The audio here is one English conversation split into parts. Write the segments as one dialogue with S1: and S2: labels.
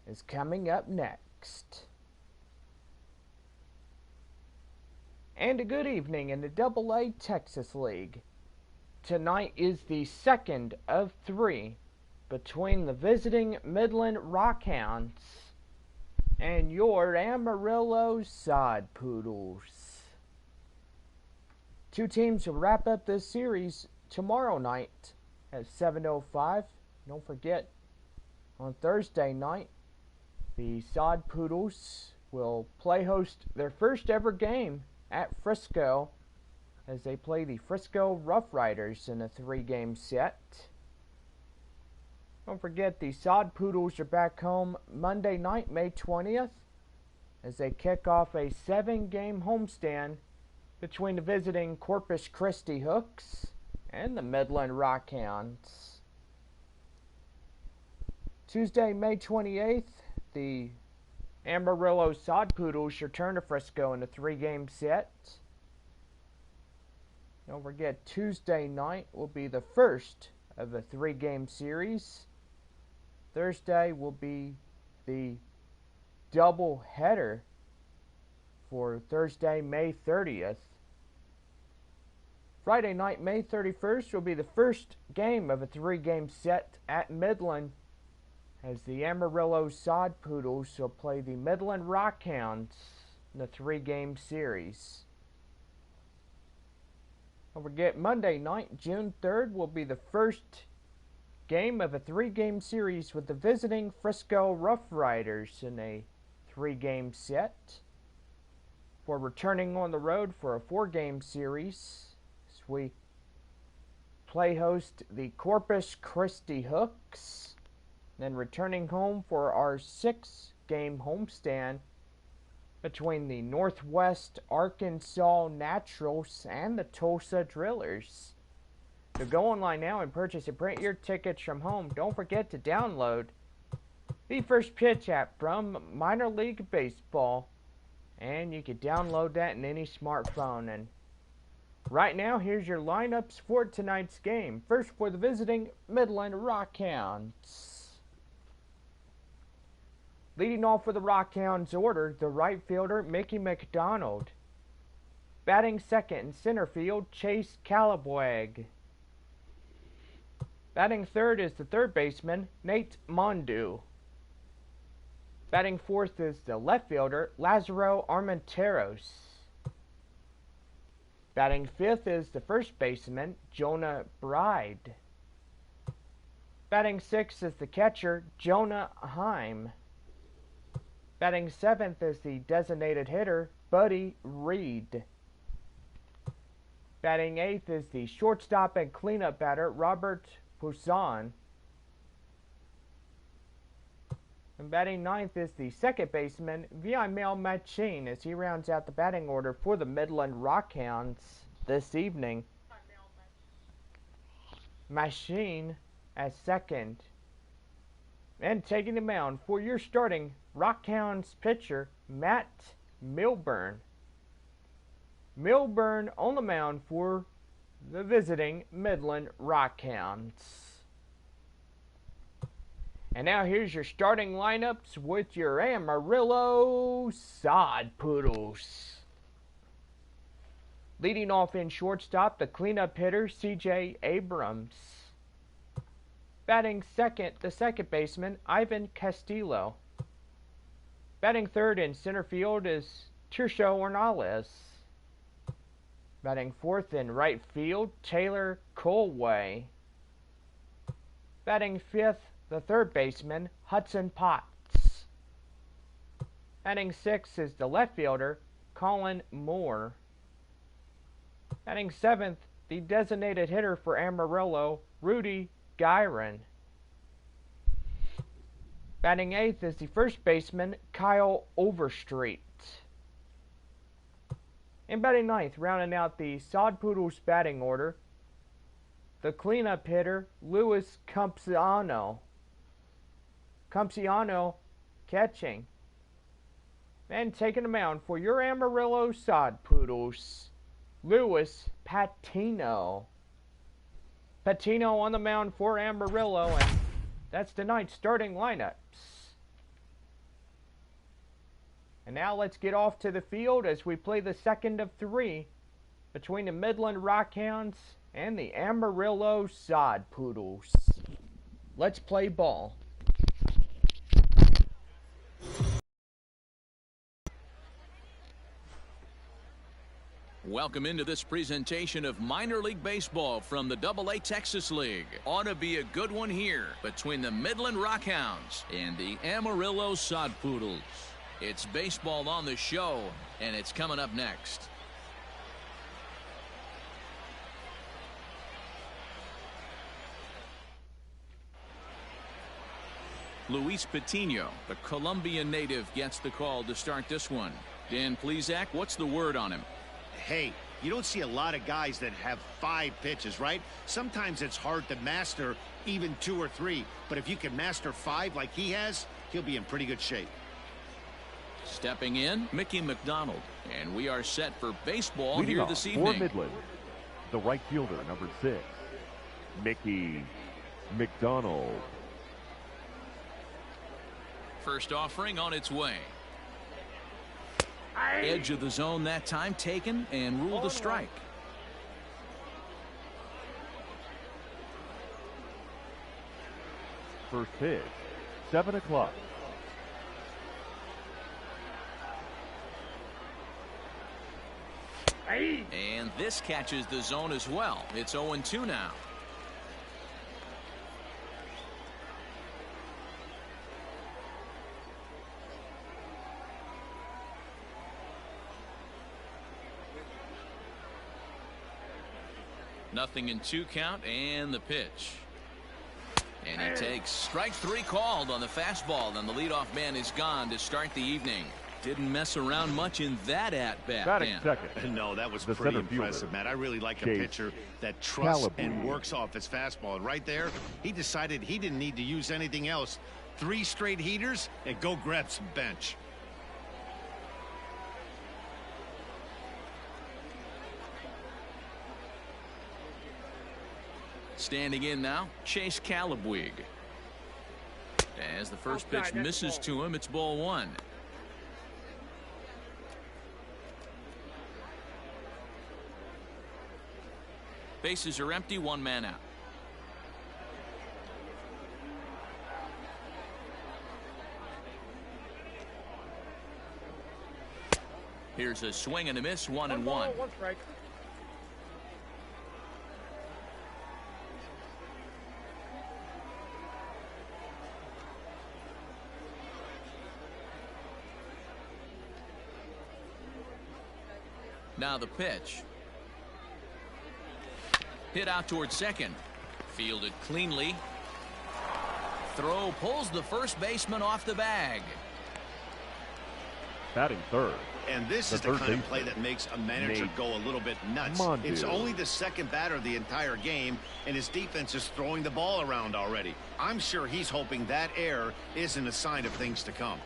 S1: is coming up next. And a good evening in the AA Texas League. Tonight is the second of three between the visiting Midland Rockhounds and your Amarillo Sod Poodles. Two teams will wrap up this series tomorrow night at 7:05. Don't forget, on Thursday night, the Sod Poodles will play host their first ever game at Frisco as they play the Frisco Rough Riders in a 3-game set. Don't forget, the Sod Poodles are back home Monday night, May 20th, as they kick off a 7-game homestand between the visiting Corpus Christi Hooks and the Midland Rockhounds. Tuesday, May 28th, the Amarillo Sod Poodles return to Frisco in a 3-game set. Don't forget, Tuesday night will be the first of a 3-game series. Thursday will be the double header for Thursday, May 30th. Friday night, May 31st, will be the first game of a 3-game set at Midland, as the Amarillo Sod Poodles will play the Midland Rockhounds in a 3-game series. Don't forget, Monday night, June 3rd, will be the first game of a 3-game series with the visiting Frisco Rough Riders in a 3-game set. For returning on the road for a 4-game series, as we play host the Corpus Christi Hooks, then returning home for our 6-game homestand between the Northwest Arkansas Naturals and the Tulsa Drillers. So go online now and purchase and print your tickets from home. Don't forget to download the First Pitch app from Minor League Baseball, and you can download that in any smartphone. And right now, here's your lineups for tonight's game. First, for the visiting Midland Rockhounds. Leading off for the Rockhounds order, the right fielder, Mickey McDonald. Batting second in center field, Chase Calabwag. Batting third is the third baseman, Nate Mondu. Batting fourth is the left fielder, Lazaro Armenteros. Batting fifth is the first baseman, Jonah Bride. Batting sixth is the catcher, Jonah Heim. Batting seventh is the designated hitter, Buddy Reed. Batting eighth is the shortstop and cleanup batter, Robert Poussin. And batting ninth is the second baseman, Viamel Machine, as he rounds out the batting order for the Midland Rockhounds this evening. Machine as second. And taking the mound for your starting Rockhounds pitcher, Matt Milburn. Milburn on the mound for the visiting Midland Rockhounds. And now here's your starting lineups with your Amarillo Sod Poodles. Leading off in shortstop, the cleanup hitter, C.J. Abrams. Batting second, the second baseman, Ivan Castillo. Batting third in center field is Tirso Ornales. Batting fourth in right field, Taylor Colway. Batting fifth, the third baseman, Hudson Potts. Batting sixth is the left fielder, Colin Moore. Batting seventh, the designated hitter for Amarillo, Rudy Gyron. Batting eighth is the first baseman, Kyle Overstreet. And batting ninth, rounding out the Sod Poodles batting order, the cleanup hitter, Louis Campsiano. Campsiano catching. And taking the mound for your Amarillo Sod Poodles, Louis Patino. Patino on the mound for Amarillo, and that's tonight's starting lineups. And now let's get off to the field as we play the second of 3 between the Midland Rockhounds and the Amarillo Sod Poodles. Let's play ball.
S2: Welcome into this presentation of minor league baseball from the AA Texas League. Ought to be a good one here between the Midland Rockhounds and the Amarillo Sod Poodles. It's baseball on the show, and it's coming up next. Luis Patino, the Colombian native, gets the call to start this one. Dan Plesac, what's the word on him?
S3: Hey, you don't see a lot of guys that have 5 pitches, right? Sometimes it's hard to master even 2 or 3, but if you can master 5 like he has, he'll be in pretty good shape.
S2: Stepping in, Mickey McDonald, and we are set for baseball
S4: Leading
S2: here
S4: off
S2: this evening.
S4: for Midland, the right fielder, number 6, Mickey McDonald.
S2: First offering on its way. Edge of the zone that time taken and ruled a strike.
S4: First pitch, 7 o'clock.
S2: And this catches the zone as well. It's 0-2 now. Nothing in 2 count, and the pitch. And he takes strike 3 called on the fastball, and the leadoff man is gone to start the evening. Didn't mess around much in that at-bat.
S4: Batting second.
S3: No, that was
S4: The
S3: pretty
S4: center
S3: impressive,
S4: fielder,
S3: Matt. I really like a
S4: Chase
S3: pitcher that trusts and
S4: Calabria.
S3: works off his fastball. And right there, he decided he didn't need to use anything else. 3 straight heaters and go grab some bench.
S2: Standing in now, Chase Calabria. As the first pitch misses to him, it's ball 1. Bases are empty, 1 man out. Here's a swing and a miss, 1-1.
S1: One strike.
S2: Now the pitch. Hit out towards second. Fielded cleanly. Throw pulls the first baseman off the bag.
S4: Batting third.
S3: And this
S4: The
S3: is the
S4: third
S3: kind of
S4: baseman,
S3: play that makes a manager
S4: Nate.
S3: go a little bit nuts.
S4: Come on,
S3: It's
S4: dude.
S3: only the second batter of the entire game, and his defense is throwing the ball around already. I'm sure he's hoping that error isn't a sign of things to come.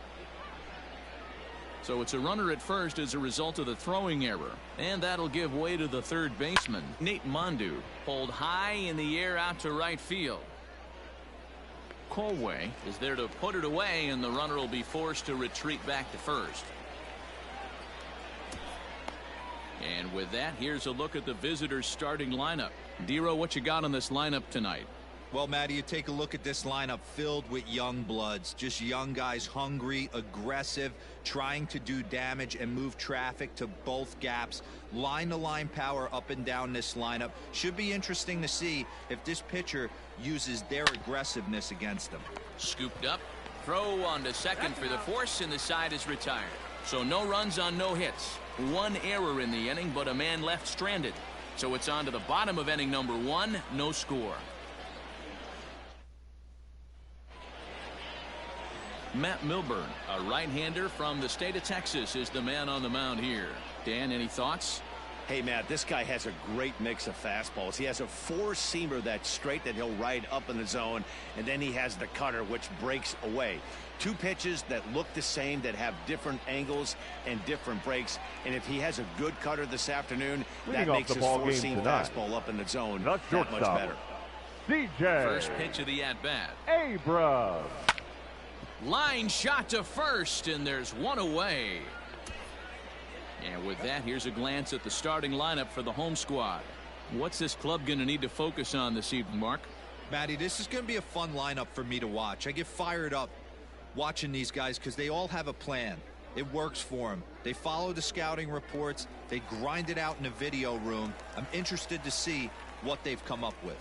S2: So it's a runner at first as a result of the throwing error. And that'll give way to the third baseman, Nate Mondu, pulled high in the air out to right field. Colway is there to put it away, and the runner will be forced to retreat back to first. And with that, here's a look at the visitors' starting lineup. Dero, what you got on this lineup tonight?
S5: Well, Matty, you take a look at this lineup filled with young bloods, just young guys, hungry, aggressive, trying to do damage and move traffic to both gaps. Line-to-line power up and down this lineup. Should be interesting to see if this pitcher uses their aggressiveness against them.
S2: Scooped up, throw on to second for the force, and the side is retired. So no runs on no hits. 1 error in the inning, but a man left stranded. So it's on to the bottom of inning number 1, no score. Matt Milburn, a right-hander from the state of Texas, is the man on the mound here. Dan, any thoughts?
S3: Hey, Matt, this guy has a great mix of fastballs. He has a 4-seamer that's straight that he'll ride up in the zone, and then he has the cutter, which breaks away. 2 pitches that look the same, that have different angles and different breaks. And if he has a good cutter this afternoon,
S4: Leading
S3: that
S4: off
S3: makes
S4: the
S3: his
S4: ball game
S3: 4-seam
S4: tonight,
S3: fastball up in the zone
S4: the
S3: that much
S4: shortstop,
S3: better.
S4: DJ
S2: First pitch of the at-bat.
S4: Abrams.
S2: Line shot to first, and there's one away. And with that, here's a glance at the starting lineup for the home squad. What's this club going to need to focus on this evening, Mark?
S5: Matty, this is going to be a fun lineup for me to watch. I get fired up watching these guys because they all have a plan. It works for them. They follow the scouting reports. They grind it out in the video room. I'm interested to see what they've come up with.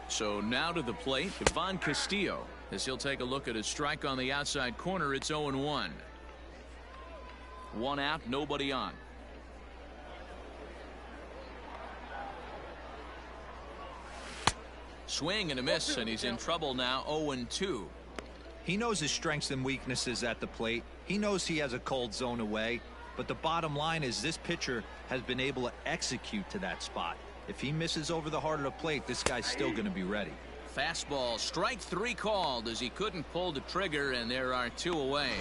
S2: So now to the plate, Ivan Castillo, as he'll take a look at his strike on the outside corner. It's 0-1. One out, nobody on. Swing and a miss, and he's in trouble now. 0-2.
S5: He knows his strengths and weaknesses at the plate. He knows he has a cold zone away. But the bottom line is this pitcher has been able to execute to that spot. If he misses over the heart of the plate, this guy's still going to be ready.
S2: Fastball, strike 3 called as he couldn't pull the trigger, and there are 2 away.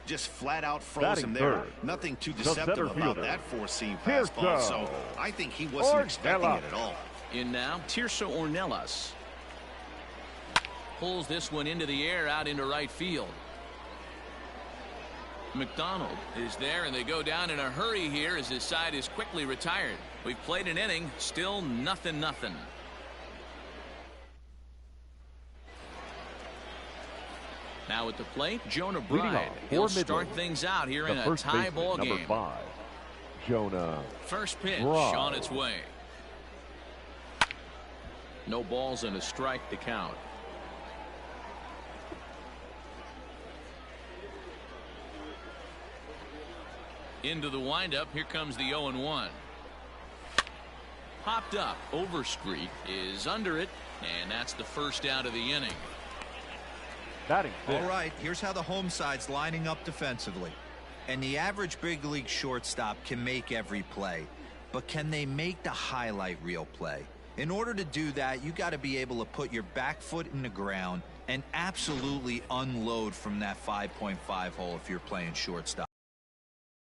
S3: Just flat out froze
S4: Batting
S3: him there.
S4: third,
S3: Nothing too
S4: the
S3: deceptive
S4: center
S3: about
S4: fielder,
S3: that four-seam fastball, so I think he wasn't expecting it at all.
S2: In now, Tirso Ornelas. Pulls this one into the air out into right field. McDonald is there, and they go down in a hurry here as his side is quickly retired. We've played an inning, still 0-0. Now at the plate, Jonah Bride. He'll start things out here in a tie ball game.
S4: Number 5, Jonah
S2: First pitch
S4: Bride.
S2: on its way. No balls and a strike to count. Into the windup. Here comes the 0-1. Popped up. Overstreet is under it, and that's the first out of the inning.
S4: Batting fifth.
S5: All right, here's how the home side's lining up defensively. And the average big league shortstop can make every play. But can they make the highlight reel play? In order to do that, you got to be able to put your back foot in the ground and absolutely unload from that 5.5 hole if you're playing shortstop.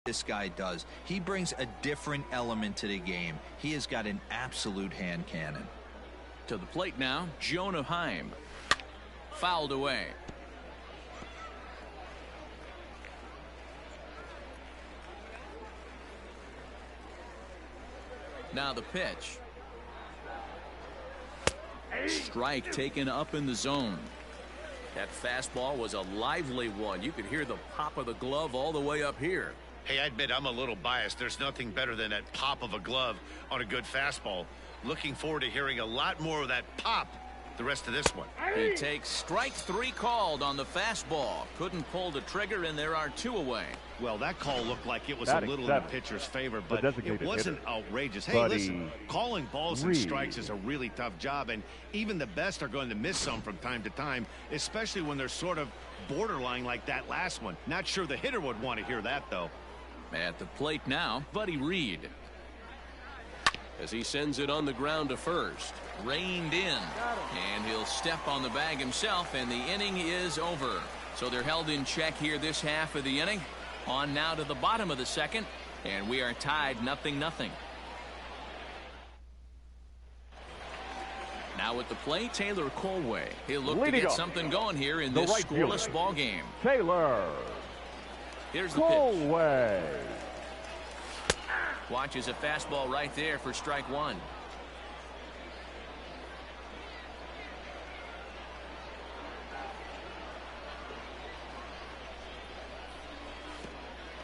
S5: This guy does. He brings a different element to the game. He has got an absolute hand cannon.
S2: To the plate now, Jonah Heim. Fouled away. Now the pitch. Strike taken up in the zone. That fastball was a lively one. You could hear the pop of the glove all the way up here.
S3: Hey, I admit I'm a little biased. There's nothing better than that pop of a glove on a good fastball. Looking forward to hearing a lot more of that pop the rest of this one.
S2: He takes strike 3 called on the fastball. Couldn't pull the trigger, and there are 2 away.
S3: Well, that call looked like it was
S4: Batting
S3: a little
S4: seven,
S3: in the pitcher's favor, but
S4: designated
S3: it wasn't
S4: hitter,
S3: outrageous. Hey,
S4: Buddy
S3: listen, calling balls and
S4: Reed.
S3: strikes is a really tough job, and even the best are going to miss some from time to time, especially when they're sort of borderline like that last one. Not sure the hitter would want to hear that, though.
S2: At the plate now, Buddy Reed. As he sends it on the ground to first. Reined in. And he'll step on the bag himself, and the inning is over. So they're held in check here this half of the inning. On now to the bottom of the second, and we are tied 0-0. Now at the plate, Taylor Colway. He'll look to get something going here in this scoreless ball game.
S4: Taylor
S2: Here's the pitch.
S4: Colway.
S2: Watches a fastball right there for strike 1.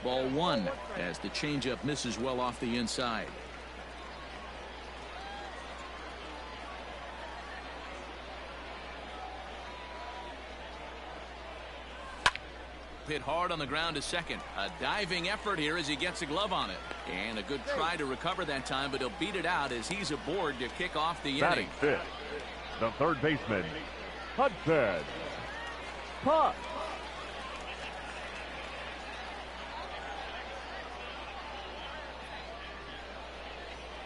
S2: Ball 1 as the changeup misses well off the inside. Hit hard on the ground to second. A diving effort here as he gets a glove on it. And a good try to recover that time, but he'll beat it out as he's aboard to kick off the
S4: Batting
S2: inning.
S4: fifth, the third baseman, Hudson Putt.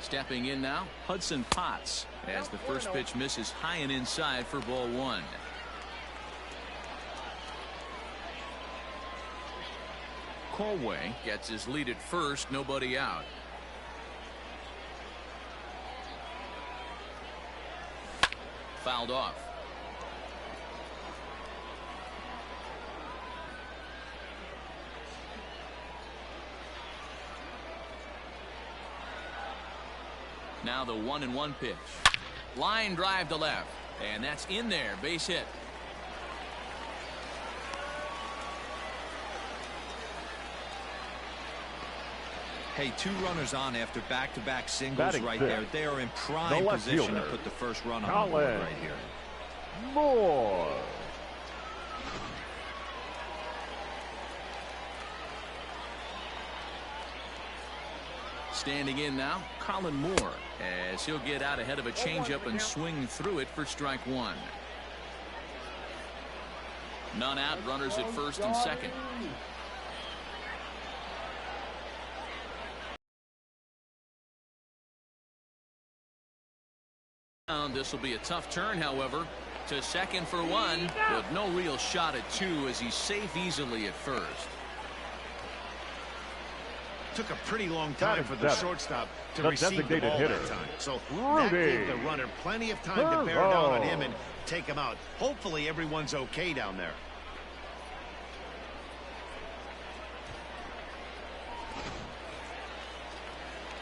S2: Stepping in now, Hudson Potts, as the first pitch misses high and inside for ball 1. Colway gets his lead at first, nobody out. Fouled off. Now the 1-1 pitch. Line drive to left. And that's in there. Base hit.
S5: Hey, 2 runners on after back-to-back singles
S4: Batting
S5: right
S4: fifth.
S5: there. They are in prime position to put the first run on the board right here.
S4: More.
S2: Standing in now, Colin Moore, as he'll get out ahead of a changeup and swing through it for strike 1. None out, runners at first and second. This will be a tough turn, however, to second for 1, with no real shot at 2 as he's safe easily at first.
S3: Took a pretty long time for the shortstop to
S4: the
S3: receive the ball
S4: hitter.
S3: that time. So that gave the runner plenty of time to bear down on him and take him out. Hopefully everyone's okay down there.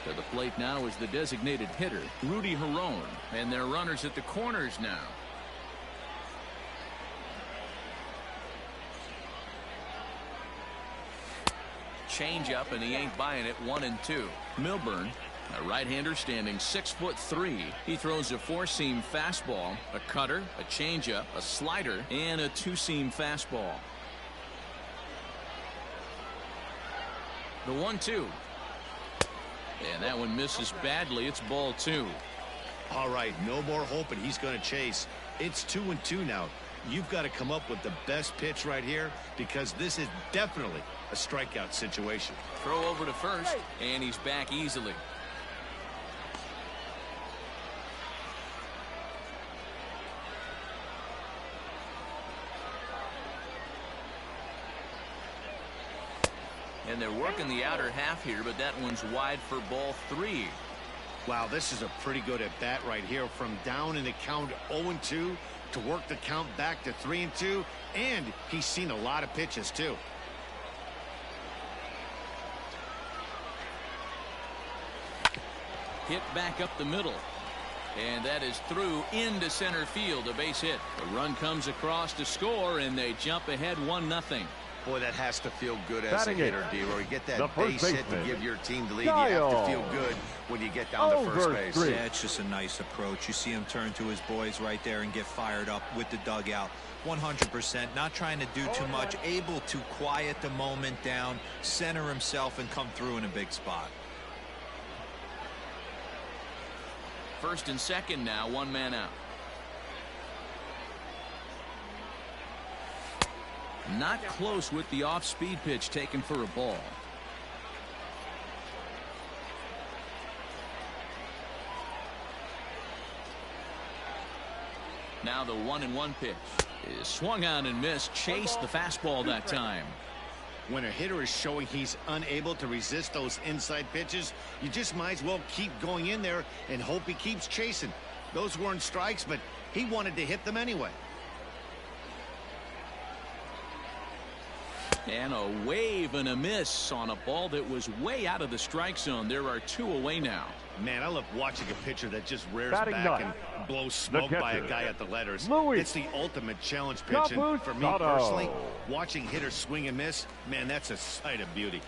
S2: To the plate now is the designated hitter, Rudy Herron, and their runners at the corners now. Change up, and he ain't buying it. 1-2. Milburn, a right-hander standing 6'3". He throws a 4-seam fastball, a cutter, a changeup, a slider, and a 2-seam fastball. The 1-2. And that one misses badly. It's ball 2.
S3: All right, no more hoping he's going to chase. It's 2-2 now. You've got to come up with the best pitch right here, because this is definitely a strikeout situation.
S2: Throw over to first, and he's back easily. And they're working the outer half here, but that one's wide for ball 3.
S3: Wow, this is a pretty good at bat right here, from down in the count 0-2 to work the count back to 3-2, and he's seen a lot of pitches too.
S2: Hit back up the middle, and that is through into center field. A base hit. The run comes across to score, and they jump ahead 1-0.
S3: Boy, that has to feel good as a hitter, D-Roy. Get that base hit to give your team the lead. You have to feel good when you get down to first base.
S5: Yeah, it's just a nice approach. You see him turn to his boys right there and get fired up with the dugout. 100%, not trying to do too much, able to quiet the moment down, center himself, and come through in a big spot.
S2: First and second now, 1 man out. Not close with the off-speed pitch taken for a ball. Now the 1-1 pitch is swung on and missed. Chased the fastball that time.
S3: When a hitter is showing he's unable to resist those inside pitches, you just might as well keep going in there and hope he keeps chasing. Those weren't strikes, but he wanted to hit them anyway.
S2: And a wave and a miss on a ball that was way out of the strike zone. There are 2 away now.
S3: Man, I love watching a pitcher that just rears
S4: Batting
S3: back
S4: ninth,
S3: and blows smoke by a guy at the letters.
S4: Louis.
S3: It's the ultimate challenge pitch. And for me personally, watching hitters swing and miss, man, that's a sight of beauty.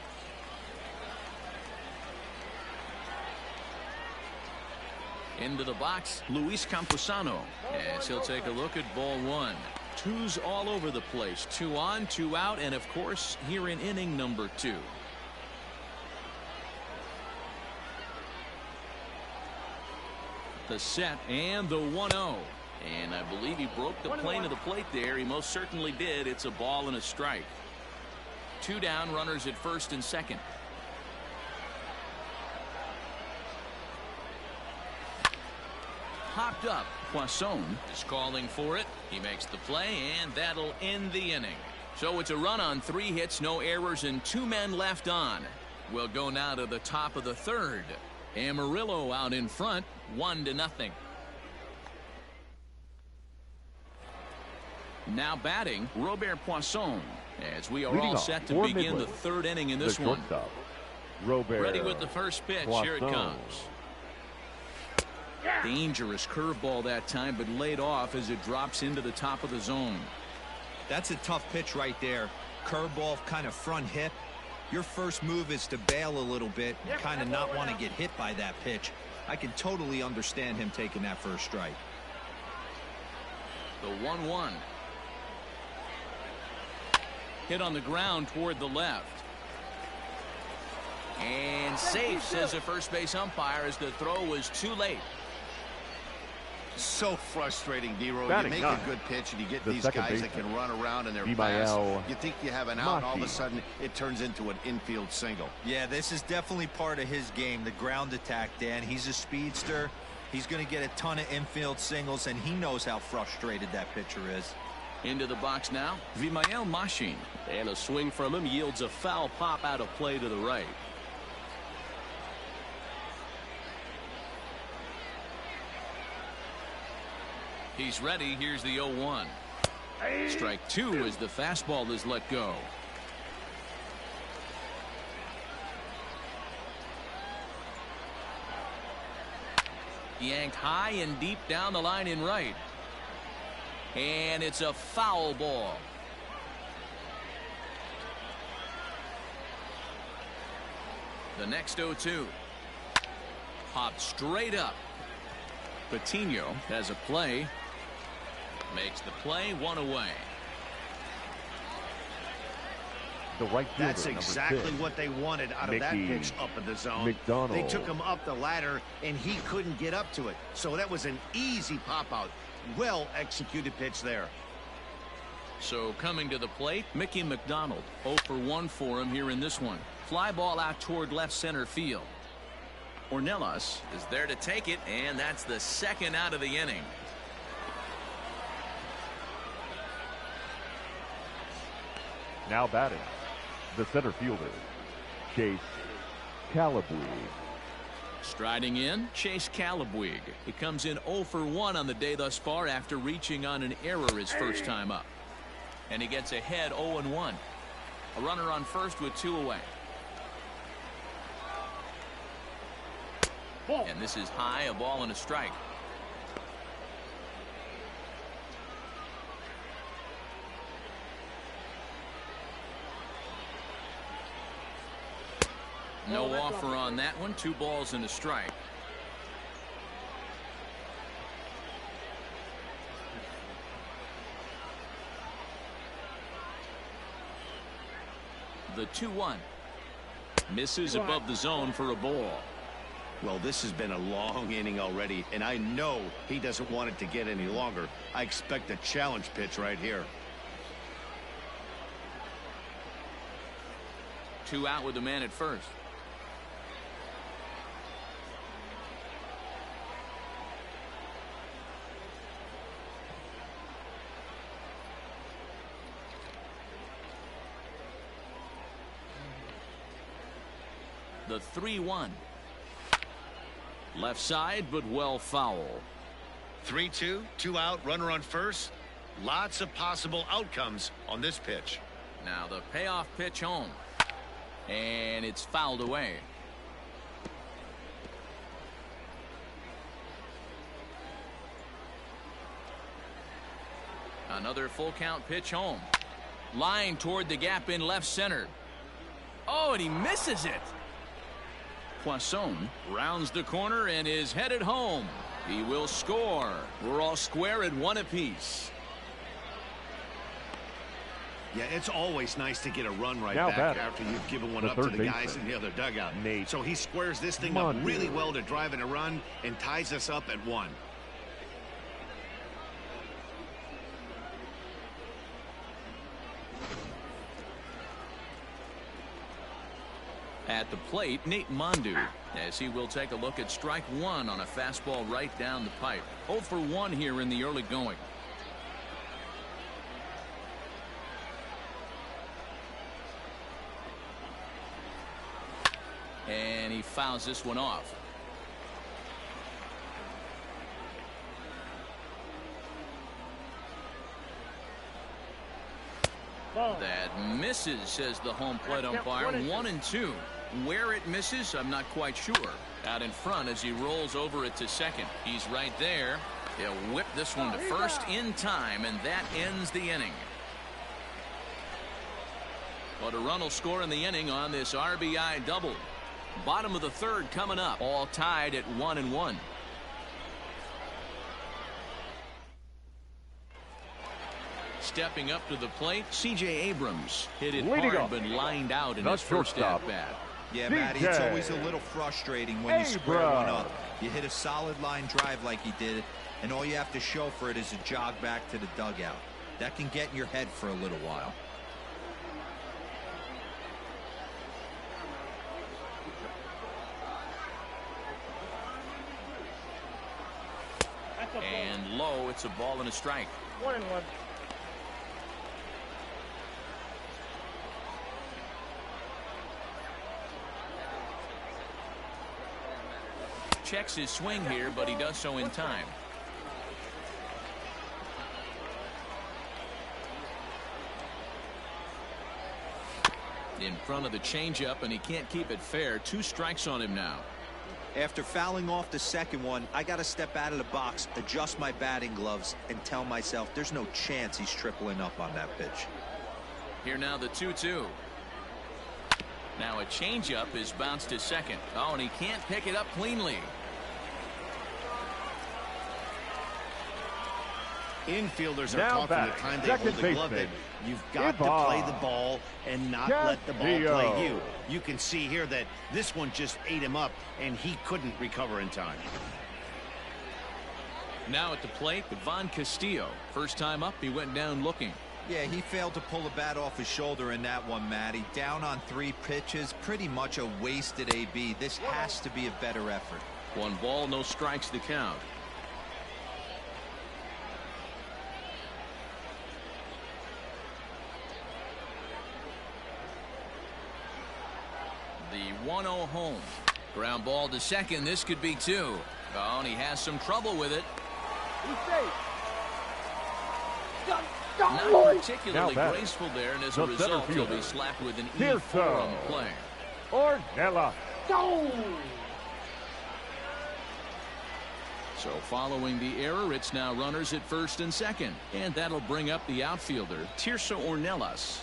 S2: Into the box, Luis Camposano, as he'll take a look at ball 1. 2's all over the place. 2 on, 2 out, and of course here in inning number 2. The set and the 1-0, and I believe he broke the plane of the plate there. He most certainly did. It's a ball and a strike. 2 down, runners at first and second. Popped up. Poisson is calling for it. He makes the play, and that'll end the inning. So it's a run on 3 hits, no errors, and 2 men left on. We'll go now to the top of the 3rd. Amarillo out in front, 1-0. Now batting, Robert Poisson, as we are all set to begin the 3rd inning in this one.
S4: Robert
S2: Ready with the first pitch.
S4: Poisson.
S2: Here it comes. Dangerous curveball that time, but laid off as it drops into the top of the zone.
S5: That's a tough pitch right there. Curveball, kind of front hip. Your first move is to bail a little bit and kind of not want to get hit by that pitch. I can totally understand him taking that first strike.
S2: The 1-1. Hit on the ground toward the left. And safe, says the first base umpire, as the throw was too late.
S3: So frustrating, D-Row. You make a good pitch and you get these guys that can run around and they're fast. You think you have an out, and all of a sudden it turns into an infield single.
S5: Yeah, this is definitely part of his game, the ground attack, Dan. He's a speedster. He's going to get a ton of infield singles, and he knows how frustrated that pitcher is.
S2: Into the box now, Vimael Machin.
S6: And a swing from him yields a foul pop out of play to the right.
S2: He's ready. Here's the 0-1. Strike 2 as the fastball is let go. Yanked high and deep down the line in right. And it's a foul ball. The next 0-2. Popped straight up. Patino has a play. Makes the play, one away.
S4: The right fielder,
S3: That's exactly what they wanted out of that pitch up in the zone. They took him up the ladder, and he couldn't get up to it. So that was an easy pop-out. Well-executed pitch there.
S2: So coming to the plate, Mickey McDonald. 0 for 1 for him here in this one. Fly ball out toward left center field. Ornelas is there to take it, and that's the second out of the inning.
S4: Now batting, the center fielder, Chase Calabwig.
S2: Striding in, Chase Calabwig. He comes in 0 for 1 on the day thus far after reaching on an error his first time up. And he gets ahead 0-1. A runner on first with 2 away. And this is high, a ball and a strike. No offer on that one. 2 balls and a strike. The 2-1. Misses above the zone for a ball.
S3: Well, this has been a long inning already, and I know he doesn't want it to get any longer. I expect a challenge pitch right here.
S2: 2 out with the man at first. The 3-1. Left side, but well foul.
S3: 3-2, 2 out, runner on first. Lots of possible outcomes on this pitch.
S2: Now the payoff pitch home. And it's fouled away. Another full count pitch home. Line toward the gap in left center. Oh, and he misses it. Poisson rounds the corner and is headed home. He will score. We're all square at 1 apiece.
S3: Yeah, it's always nice to get a run right
S4: Now
S3: back
S4: batter,
S3: after you've given one
S4: the
S3: up to
S4: third
S3: the guys in the other dugout. So he squares this thing up really well to drive in a run and ties us up at 1.
S2: At the plate, Nate Mondu, as he will take a look at strike 1 on a fastball right down the pipe. 0 for 1 here in the early going. And he fouls this one off. That misses, says the home plate umpire. 1-2. Where it misses, I'm not quite sure. Out in front as he rolls over it to second. He's right there. He'll whip this one to first in time, and that ends the inning. But a run will score in the inning on this RBI double. Bottom of the third coming up. All tied at 1-1. Stepping up to the plate, C.J. Abrams hit it hard but lined out in his first at-bat.
S5: Yeah, Matty, it's always a little frustrating when you square one up. You hit a solid line drive like he did, and all you have to show for it is a jog back to the dugout. That can get in your head for a little while.
S2: And low, it's a ball and a strike.
S1: 1-1.
S2: Checks his swing here, but he does so in time. In front of the changeup, and he can't keep it fair. 2 strikes on him now.
S5: After fouling off the second one, I got to step out of the box, adjust my batting gloves, and tell myself there's no chance he's tripling up on that pitch.
S2: Here now the 2-2. Now a changeup is bounced to second. Oh, and he can't pick it up cleanly.
S3: Infielders are
S4: Now
S3: taught from the time they hold the glove that you've got to play the ball and not let the ball play you. You can see here that this one just ate him up, and he couldn't recover in time.
S2: Now at the plate, Von Castillo. First time up, he went down looking.
S5: Yeah, he failed to pull the bat off his shoulder in that one, Matty. Down on 3 pitches, pretty much a wasted AB. This has to be a better effort.
S2: 1 ball, no strikes to count. The 1-0 home. Ground ball to second. This could be 2. Oh, and he has some trouble with it. Not particularly graceful there, and as a result, he'll be slapped with an E4 on the play.
S4: Ornella.
S2: So following the error, it's now runners at first and second, and that'll bring up the outfielder, Tirso Ornelas.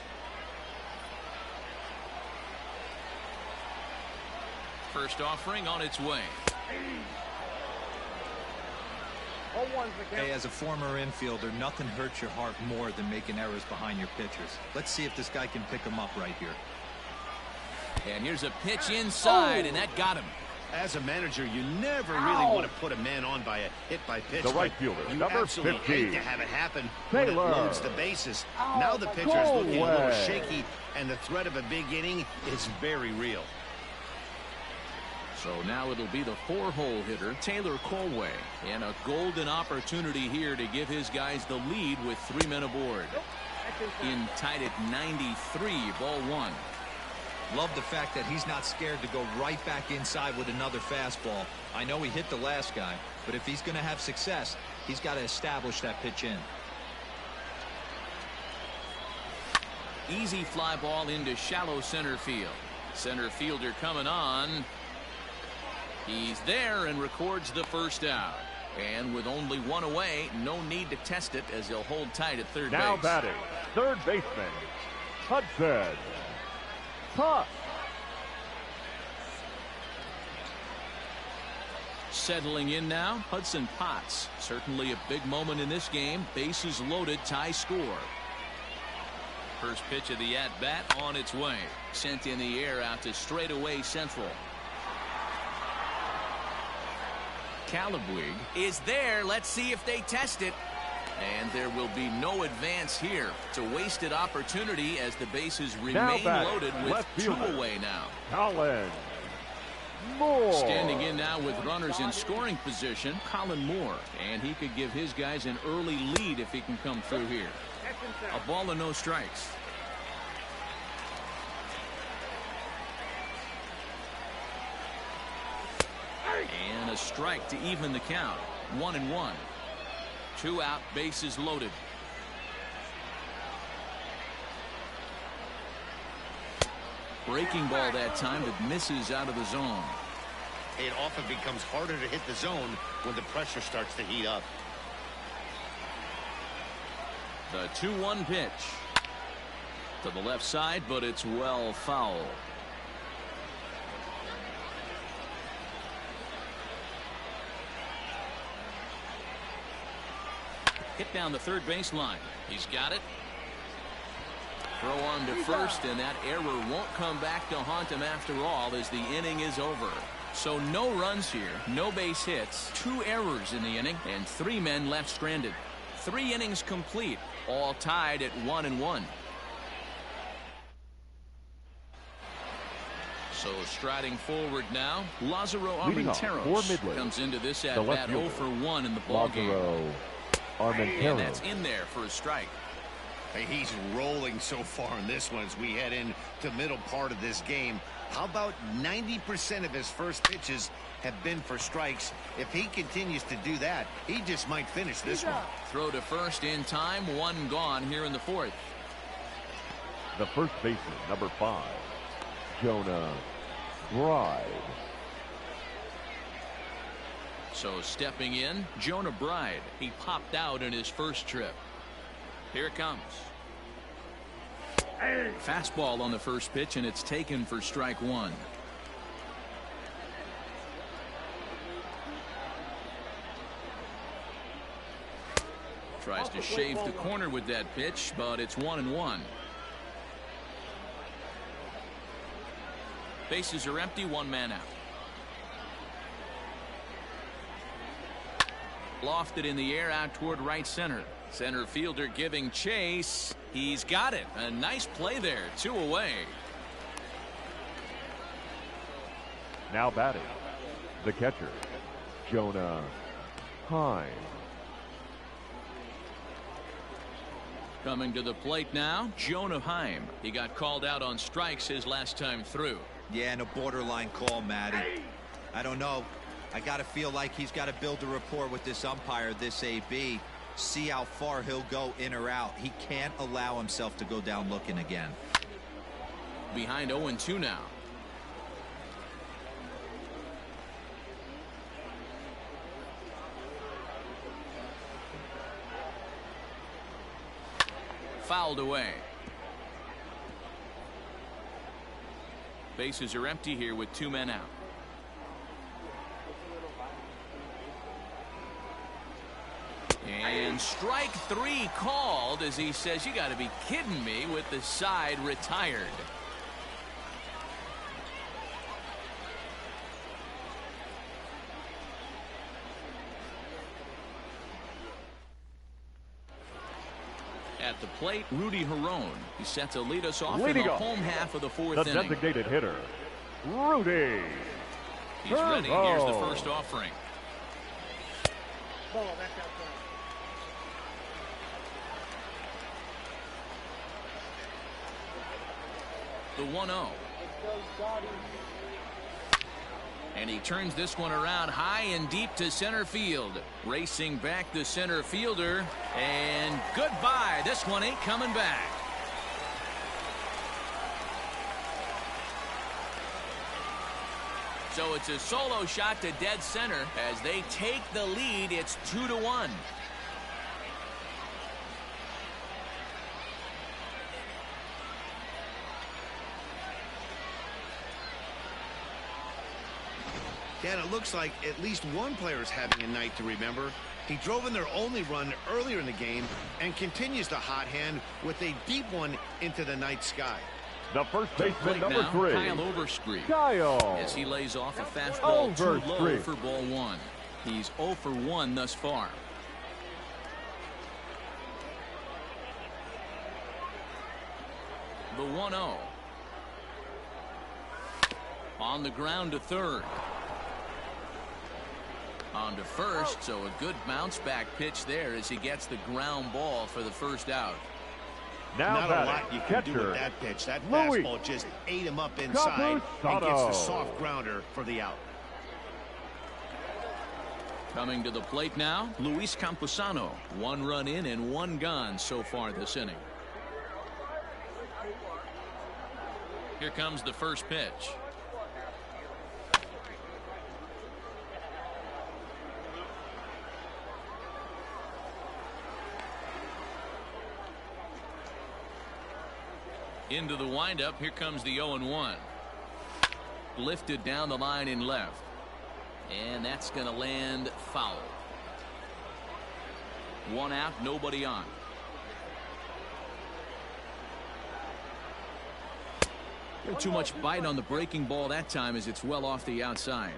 S2: First offering on its way.
S5: Hey, as a former infielder, nothing hurts your heart more than making errors behind your pitchers. Let's see if this guy can pick them up right here.
S2: And here's a pitch inside, and that got him.
S3: As a manager, you never really want to put a man on by a hit by pitch.
S4: The right fielder,
S3: you
S4: number
S3: absolutely
S4: 15.
S3: hate to have it happen when it loads the bases. Now the pitcher is looking a little shaky, and the threat of a big inning is very real.
S2: So now it'll be the 4-hole hitter, Taylor Colway, and a golden opportunity here to give his guys the lead with 3 men aboard. In tied at 93, ball 1.
S5: Love the fact that he's not scared to go right back inside with another fastball. I know he hit the last guy, but if he's going to have success, he's got to establish that pitch in.
S2: Easy fly ball into shallow center field. Center fielder coming on. He's there and records the first out. And with only 1 away, no need to test it as he'll hold tight at third base.
S4: Now batting, third baseman, Hudson.
S2: Settling in now, Hudson Potts. Certainly a big moment in this game. Bases loaded, tie score. First pitch of the at-bat on its way. Sent in the air out to straightaway central. Callawig is there. Let's see if they test it. And there will be no advance here. It's a wasted opportunity as the bases remain loaded with 2 away now.
S4: Colin Moore.
S2: Standing in now with runners in scoring position, Colin Moore. And he could give his guys an early lead if he can come through here. A ball and no strikes. And a strike to even the count. 1-1. 2 out, bases loaded. Breaking ball that time that misses out of the zone.
S3: it often becomes harder to hit the zone when the pressure starts to heat up.
S2: The 2-1 pitch. To the left side, but it's well foul. Hit down the third baseline. He's got it. Throw on to first, and that error won't come back to haunt him after all as the inning is over. So no runs here, no base hits, 2 errors in the inning, and 3 men left stranded. 3 innings complete, all tied at 1-1. So striding forward now, Lázaro Armenteros comes into this at bat 0 for 1 in the ballgame. And that's in there for a strike.
S3: Hey, he's rolling so far in this one as we head into the middle part of this game. How about 90% of his first pitches have been for strikes? If he continues to do that, he just might finish this one.
S2: Throw to first in time, 1 gone here in the 4th.
S4: The first baseman, number 5, Jonah Bride.
S2: So stepping in, Jonah Bride. He popped out in his first trip. Here it comes. Fastball on the first pitch, and it's taken for strike 1. Tries to shave the corner with that pitch, but it's 1-1. Bases are empty, 1 man out. Lofted in the air out toward right center. Center fielder giving chase. He's got it. A nice play there. 2 away.
S4: Now batting, the catcher, Jonah Heim.
S2: Coming to the plate now, Jonah Heim. He got called out on strikes his last time through.
S5: Yeah, and a borderline call, Matty. I don't know. I got to feel like he's got to build a rapport with this umpire, this AB. See how far he'll go in or out. He can't allow himself to go down looking again.
S2: Behind 0-2 now. Fouled away. Bases are empty here with 2 men out. And strike 3 called as he says, you got to be kidding me, with the side retired. At the plate, Rudy Herron. He's set to lead us off in the home half of the 4th
S4: the
S2: inning.
S4: Designated hitter, Rudy.
S2: He's ready. Here's the first offering. The 1-0. And he turns this one around high and deep to center field. Racing back the center fielder. And goodbye. This one ain't coming back. So it's a solo shot to dead center as they take the lead. It's 2-1.
S3: Dan, it looks like at least one player is having a night to remember. He drove in their only run earlier in the game and continues the hot hand with a deep one into the night sky.
S4: The first baseman, number 3,
S2: Kyle Overstreet.
S4: Kyle.
S2: As he lays off a fastball too low for ball 1. He's 0 for 1 thus far. The 1-0. On the ground to third. On to first, so a good bounce back pitch there as he gets the ground ball for the first out.
S4: Now
S3: not a lot you can do with that pitch. That fastball just ate him up inside and gets the soft grounder for the out.
S2: Coming to the plate now, Luis Camposano. 1 run in and 1 gone so far this inning. Here comes the first pitch. Into the windup. Here comes the 0-1. Lifted down the line in left. And that's going to land foul. 1 out, nobody on. Too much bite on the breaking ball that time as it's well off the outside.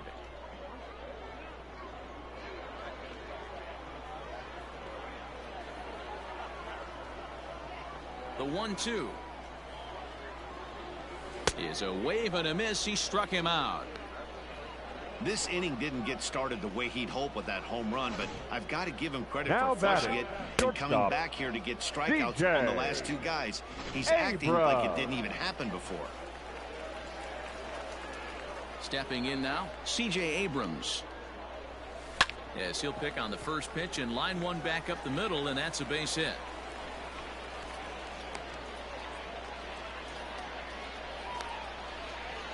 S2: The 1-2 is a wave and a miss. He struck him out.
S3: This inning didn't get started the way he'd hoped with that home run, but I've got to give him credit
S4: Now
S3: for flushing it and
S4: shortstop,
S3: coming back here to get strikeouts
S4: CJ
S3: on the last 2 guys. He's acting like it didn't even happen before.
S2: Stepping in now, C.J. Abrams. Yes, he'll pick on the first pitch and line one back up the middle, and that's a base hit.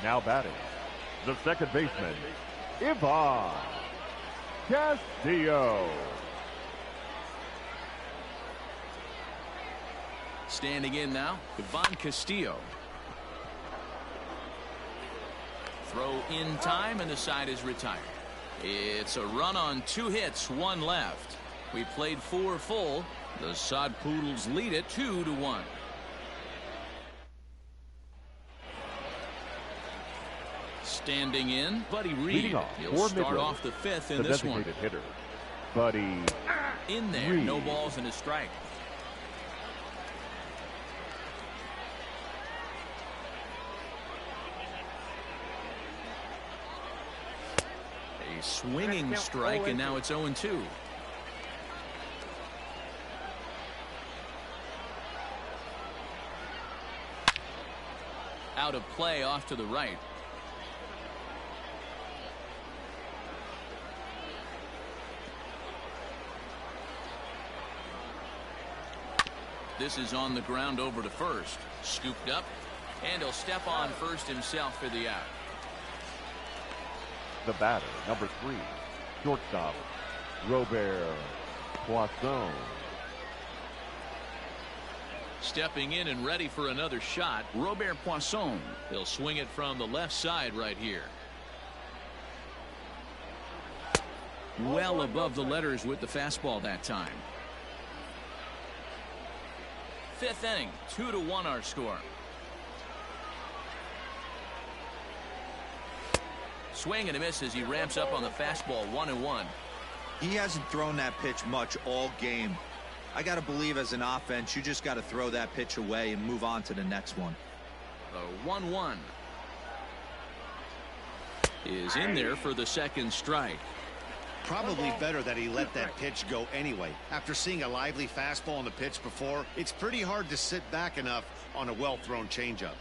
S4: Now batting, the second baseman, Ivan Castillo.
S2: Standing in now, Ivan Castillo. Throw in time, and the side is retired. It's a run on 2 hits, 1 left. We played 4 full. The Sod Poodles lead it 2-1. Standing in, Buddy Reed. He'll start off the 5th in this one.
S4: Hitter, Buddy
S2: in there,
S4: Reed.
S2: No balls and a strike. A swinging strike, and now it's 0-2. Out of play, off to the right. This is on the ground over to first. Scooped up, and he'll step on first himself for the out.
S4: The batter, number 3, shortstop, Robert Poisson.
S2: Stepping in and ready for another shot, Robert Poisson. He'll swing it from the left side right here. Well above the letters with the fastball that time. 5th inning, 2-1 our score. Swing and a miss as he ramps up on the fastball. 1-1.
S5: He hasn't thrown that pitch much all game. I got to believe as an offense, you just got to throw that pitch away and move on to the next one.
S2: The 1-1 is in there for the second strike.
S3: Probably better that he let that pitch go anyway. After seeing a lively fastball on the pitch before, it's pretty hard to sit back enough on a well-thrown changeup.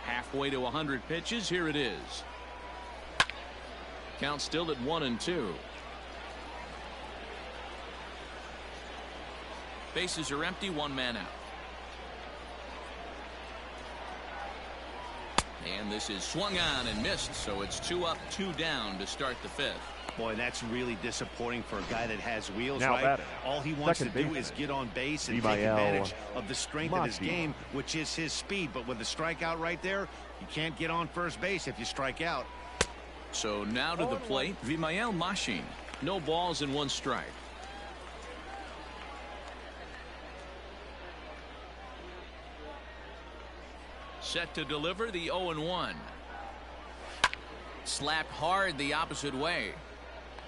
S2: Halfway to 100 pitches. Here it is. Count still at 1-2. Bases are empty. 1 man out. And this is swung on and missed, so it's 2 up, 2 down to start the 5th.
S3: Boy, that's really disappointing for a guy that has wheels,
S4: now
S3: right?
S4: Batting.
S3: All he wants
S4: Second
S3: to do
S4: baseman,
S3: is get on base and
S4: Amarillo
S3: take advantage of the strength of his
S4: Mati.
S3: game, which is his speed. But with the strikeout right there, you can't get on first base if you strike out.
S2: So now to the plate, Vimael Machine. No balls and 1 strike. Set to deliver the 0-1. Slapped hard the opposite way.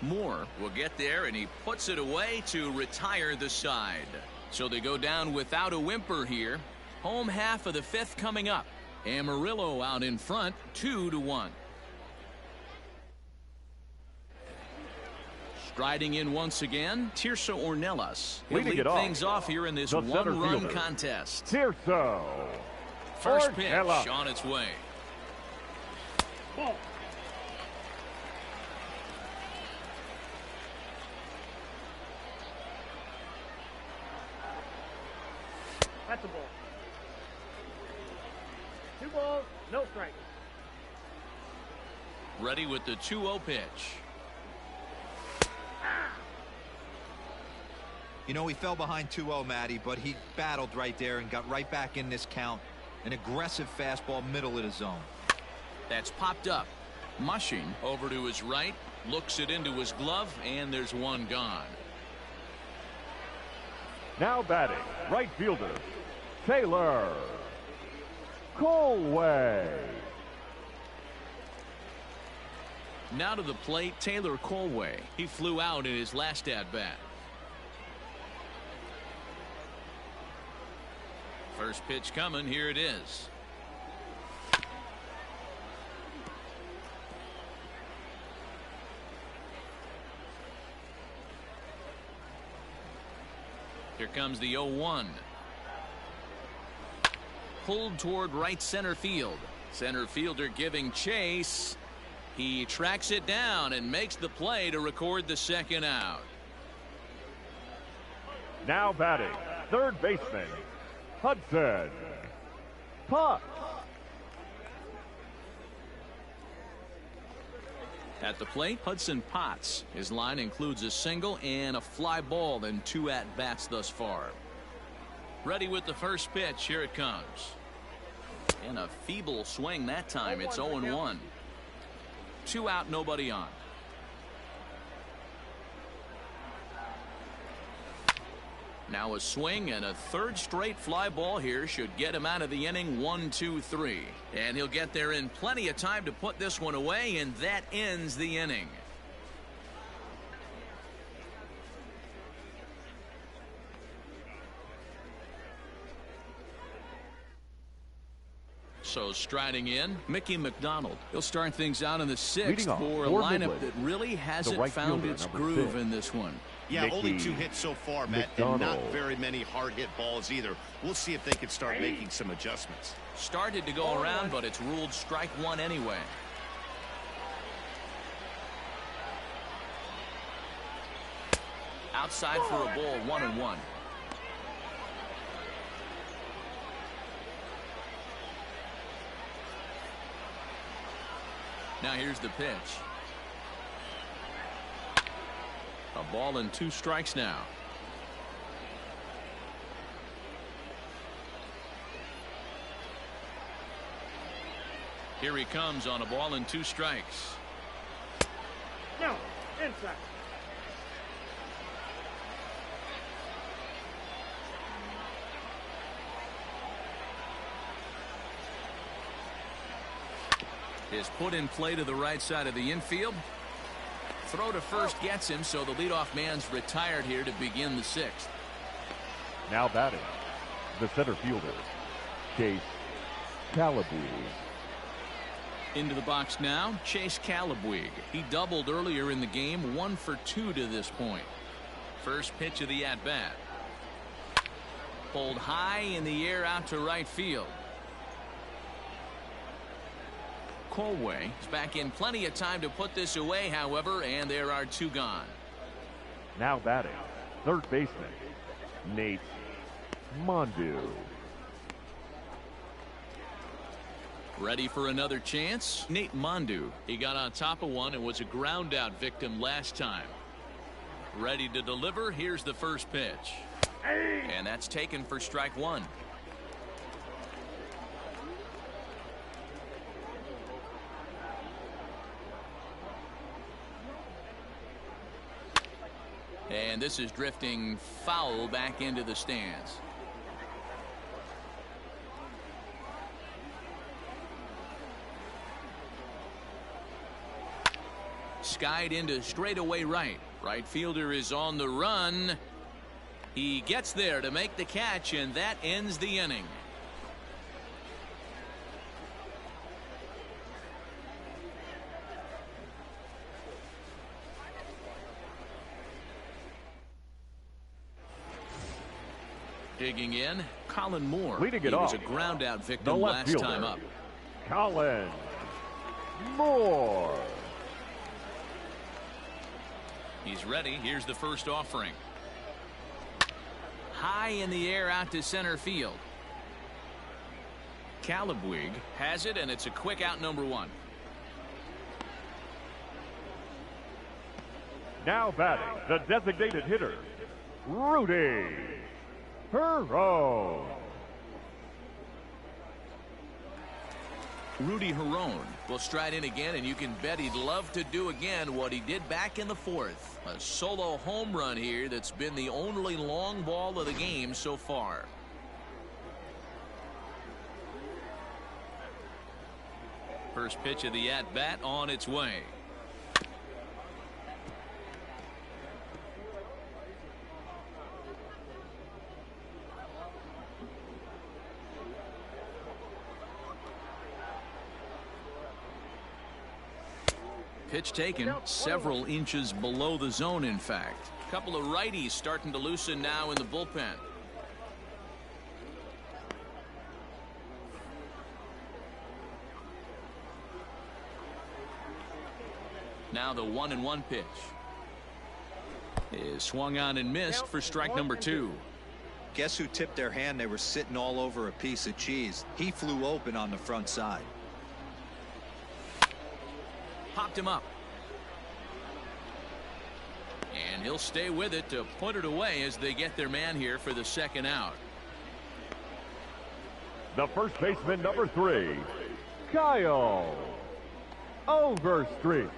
S2: Moore will get there, and he puts it away to retire the side. So they go down without a whimper here. Home half of the 5th coming up. Amarillo out in front, 2-1. Striding in once again, Tirso Ornelas. He'll
S4: Leading
S2: lead
S4: it off,
S2: things off here in this
S4: the center
S2: 1-run
S4: fielder,
S2: contest.
S4: Tirso
S2: First pitch
S4: Ornelas.
S2: on its way.
S1: Ball. That's a ball. 2 balls, no strikes.
S2: Ready with the 2-0 pitch.
S5: You know, he fell behind 2-0, Matty, but he battled right there and got right back in this count. An aggressive fastball, middle of the zone.
S2: That's popped up. Mushing over to his right, looks it into his glove, and there's one gone.
S4: Now batting, right fielder, Taylor Colway.
S2: Now to the plate, Taylor Colway. He flew out in his last at-bat. First pitch coming, here it is. Here comes the 0-1. Pulled toward right center field. Center fielder giving chase. He tracks it down and makes the play to record the second out.
S4: Now batting, third baseman, Hudson Puck.
S2: At the plate, Hudson Potts. His line includes a single and a fly ball in 2 at-bats thus far. Ready with the first pitch. Here it comes. And a feeble swing that time. It's 0-1. 2 out, nobody on. Now a swing and a third straight fly ball here should get him out of the inning. 1-2-3, and he'll get there in plenty of time to put this one away, and that ends the inning. So striding in, Mickey McDonald. He'll start things out in the 6th for a lineup
S4: Midland,
S2: that really hasn't
S4: right
S2: found
S4: fielder,
S2: its
S4: number
S2: groove
S4: 6.
S2: in this one.
S3: Yeah,
S4: Mickey
S3: only 2 hits so far, Matt,
S4: McDonald.
S3: and not very many hard hit balls either. We'll see if they can start making some adjustments.
S2: Started to go around, but it's ruled strike 1 anyway. Outside for a ball, 1-1. Now here's the pitch. A ball and 2 strikes now. Here he comes on a ball and 2 strikes.
S1: No, inside.
S2: Is put in play to the right side of the infield. Throw to first gets him, so the leadoff man's retired here to begin the 6th.
S4: Now batting, the center fielder, Chase Calabwe.
S2: Into the box now, Chase Calabwe. He doubled earlier in the game, 1 for 2 to this point. First pitch of the at-bat. Pulled high in the air out to right field. Colway is back in plenty of time to put this away, however, and there are 2 gone.
S4: Now batting, third baseman, Nate Mondu.
S2: Ready for another chance? Nate Mondu. He got on top of one and was a ground out victim last time. Ready to deliver. Here's the first pitch. And that's taken for strike 1. And this is drifting foul back into the stands. Skied into straightaway right. Right fielder is on the run. He gets there to make the catch, and that ends the inning. Digging in, Colin Moore.
S4: Leading it
S2: he was
S4: off,
S2: a ground out victim
S4: the left
S2: last
S4: fielder,
S2: time up.
S4: Colin Moore.
S2: He's ready. Here's the first offering. High in the air out to center field. Calabwe has it, and it's a quick out, number 1.
S4: Now batting, the designated hitter, Rudy Hero.
S2: Rudy Herron will stride in again, and you can bet he'd love to do again what he did back in the fourth. A solo home run here that's been the only long ball of the game so far. First pitch of the at-bat on its way. Pitch taken several inches below the zone, in fact. A couple of righties starting to loosen now in the bullpen. Now the 1-1 pitch is swung on and missed for strike number 2.
S5: Guess who tipped their hand? They were sitting all over a piece of cheese. He flew open on the front side.
S2: Popped him up. And he'll stay with it to put it away as they get their man here for the second out.
S4: The first baseman, number 3, Kyle Overstreet.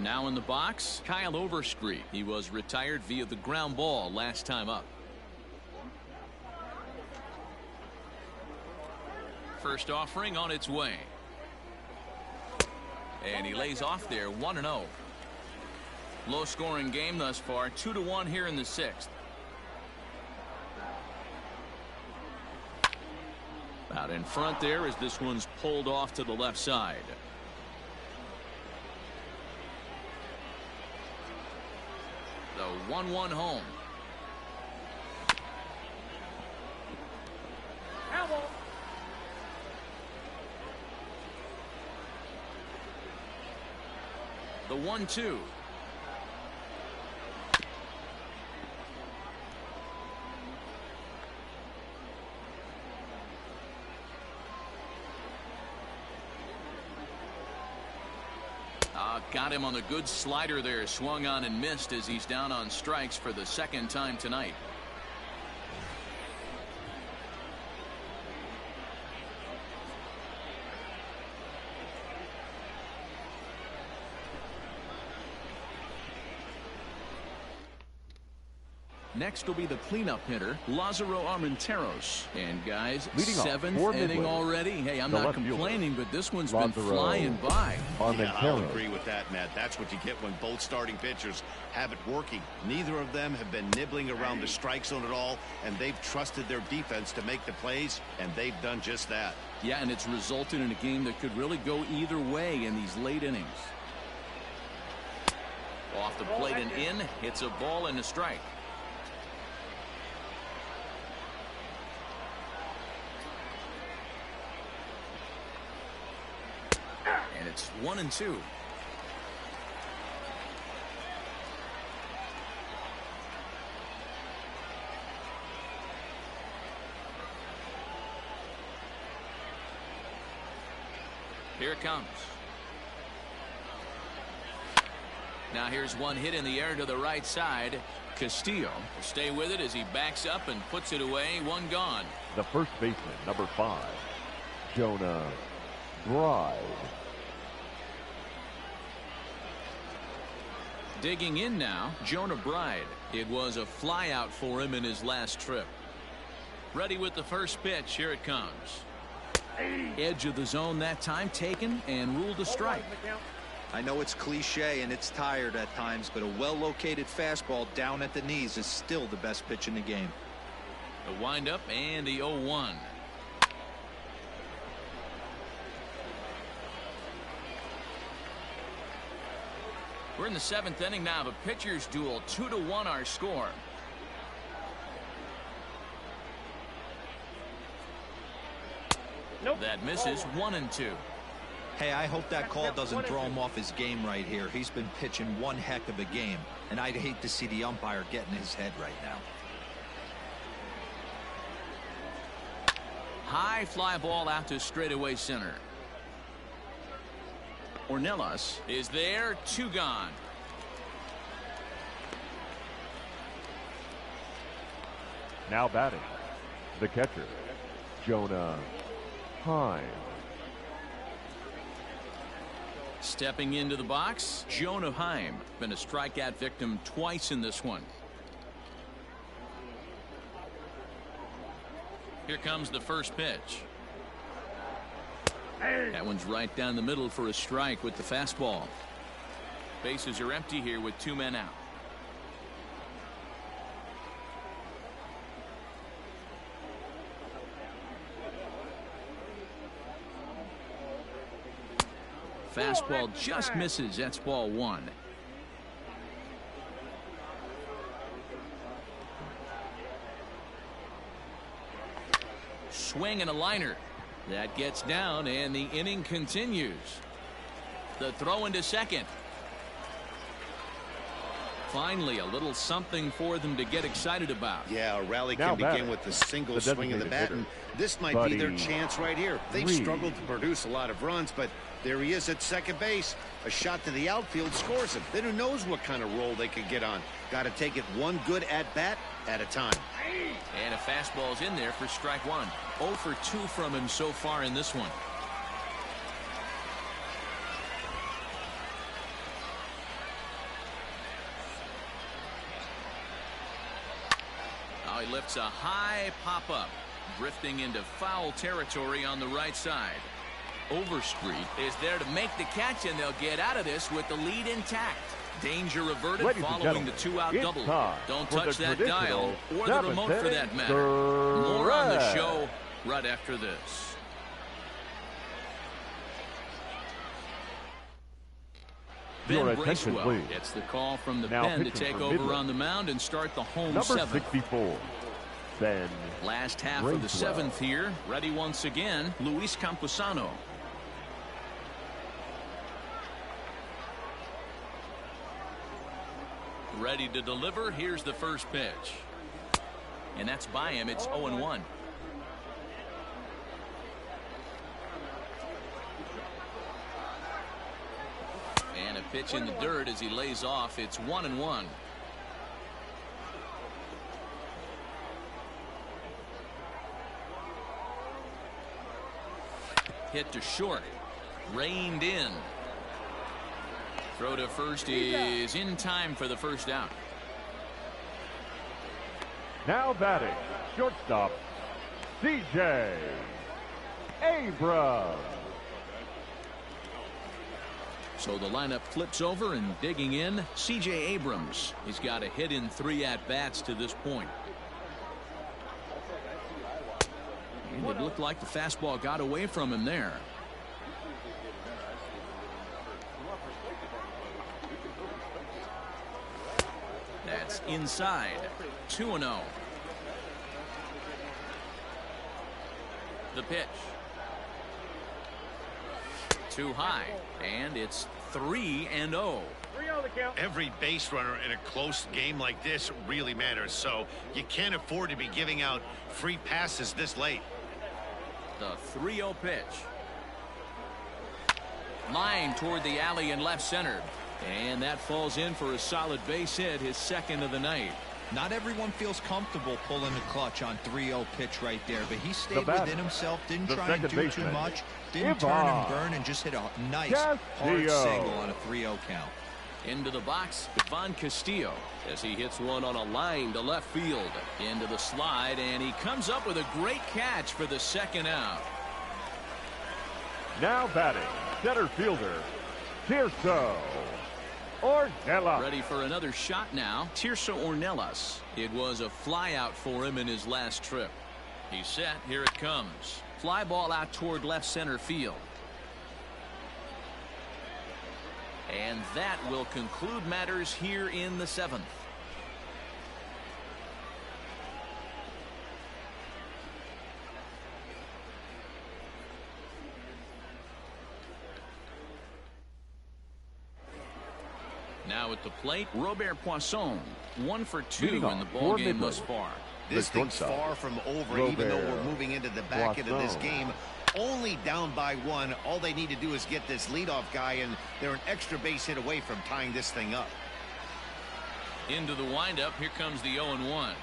S2: Now in the box, Kyle Overstreet. He was retired via the ground ball last time up. First offering on its way. And he lays off there, 1-0. Low scoring game thus far, 2-1 here in the 6th. Out in front there as this one's pulled off to the left side. The 1-1 home. The 1-2. Got him on the good slider there. Swung on and missed as he's down on strikes for the second time tonight. Next will be the cleanup hitter, Lázaro Armenteros. And guys,
S4: Leading off,
S2: 7th
S4: for
S2: inning
S4: Midland,
S2: already. Hey, I'm
S4: the
S2: not
S4: left fielder,
S2: complaining, but this one's been
S4: Lázaro
S2: flying by.
S3: Yeah, I'll agree with that, Matt. That's what you get when both starting pitchers have it working. Neither of them have been nibbling around the strike zone at all, and they've trusted their defense to make the plays, and they've done just that.
S2: Yeah, and it's resulted in a game that could really go either way in these late innings. Off the plate and in. It's a ball and a strike. And it's 1-2. Here it comes. Now here's one hit in the air to the right side. Castillo will stay with it as he backs up and puts it away. One gone.
S4: The first baseman, number 5, Jonah Bride.
S2: Digging in now, Jonah Bride. It was a fly out for him in his last trip. Ready with the first pitch. Here it comes. Edge of the zone that time taken and ruled a strike.
S5: I know it's cliche and it's tired at times, but a well-located fastball down at the knees is still the best pitch in the game.
S2: The windup and the 0-1. We're in the 7th inning now of a pitcher's duel. 2-1 our score. Nope. That misses. 1-2.
S5: Hey, I hope that call doesn't throw him off his game right here. He's been pitching one heck of a game, and I'd hate to see the umpire get in his head right now.
S2: High fly ball out to straightaway center. Ornelas is there. 2 gone.
S4: Now batting, the catcher, Jonah Heim.
S2: Stepping into the box, Jonah Heim. Been a strikeout victim twice in this one. Here comes the first pitch. That one's right down the middle for a strike with the fastball. Bases are empty here with 2 men out. Fastball just misses. That's ball 1. Swing and a liner. That gets down, and the inning continues. The throw into second. Finally, a little something for them to get excited about.
S3: Yeah, a rally can begin with a single swing of the bat, and this might be their chance right here. They've struggled to produce a lot of runs, but there he is at second base. A shot to the outfield scores him. Then who knows what kind of roll they could get on. Got to take it one good at-bat at a time.
S2: And a fastball's in there for strike 1. 0 for 2 from him so far in this one. Now he lifts a high pop-up, drifting into foul territory on the right side. Overstreet is there to make the catch, and they'll get out of this with the lead intact. Danger averted following the 2-out double. Don't touch that dial or the remote for that matter. More on the show right after this. Ben Bracewell gets the call from the pen to take over on the mound and start the home seventh.
S4: Number 64, Ben
S2: Last half of the 7th here. Ready once again, Luis Campusano. Ready to deliver. Here's the first pitch. And that's by him. It's 0-1. And a pitch in the dirt as he lays off. It's 1-1. Hit to short. Reined in. Throw to first is in time for the first out.
S4: Now batting, shortstop, C.J. Abrams.
S2: So the lineup flips over, and digging in, C.J. Abrams. He's got a hit in 3 at-bats to this point. And it looked like the fastball got away from him there. That's inside. 2-0. The pitch. Too high. And it's 3-0.
S3: Every base runner in a close game like this really matters, so you can't afford to be giving out free passes this late.
S2: The 3-0 pitch. Line toward the alley in left center. And that falls in for a solid base hit, his second of the night.
S5: Not everyone feels comfortable pulling the clutch on 3-0 pitch right there, but he stayed within himself, didn't try and do too much, didn't turn and burn, and just hit a nice hard single on a 3-0 count.
S2: Into the box, Ivan Castillo, as he hits one on a line to left field. Into the slide, and he comes up with a great catch for the second out.
S4: Now batting, center fielder, Tirso Ornelas.
S2: Ready for another shot now, Tirso Ornelas. It was a fly out for him in his last trip. He's set, here it comes. Fly ball out toward left center field. And that will conclude matters here in the 7th. Now at the plate, Robert Poisson, 1 for 2 in the ballgame thus far.
S3: This thing's far from over, even though we're moving into the back end of this game. Only down by 1. All they need to do is get this leadoff guy, and they're an extra base hit away from tying this thing up.
S2: Into the windup, here comes the 0-1.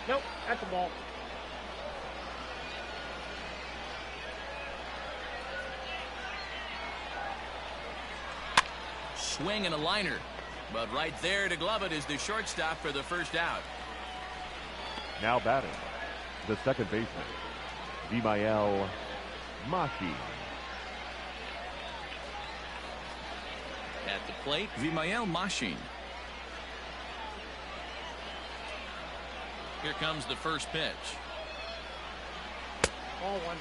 S1: Nope, that's a ball.
S2: Swing and a liner. But right there to glove it is the shortstop for the first out.
S4: Now batting, the second baseman, Vimael Mashi.
S2: At the plate, Vimael Machine. Here comes the first pitch.
S1: Ball one.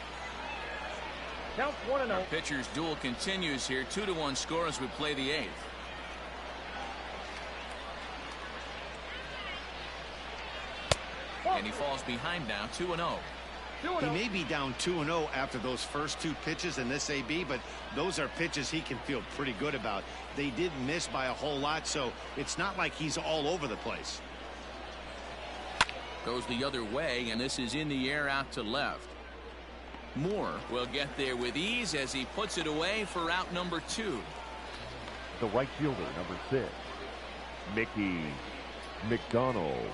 S1: Count 1-0.
S2: Pitcher's duel continues here. 2-1 score as we play the eighth. And he falls behind now, 2-0.
S3: He may be down 2-0 after those first two pitches in this AB, but those are pitches he can feel pretty good about. They did miss by a whole lot, so it's not like he's all over the place.
S2: Goes the other way, and this is in the air out to left. Moore will get there with ease as he puts it away for out number 2.
S4: The right fielder, number 6, Mickey McDonald.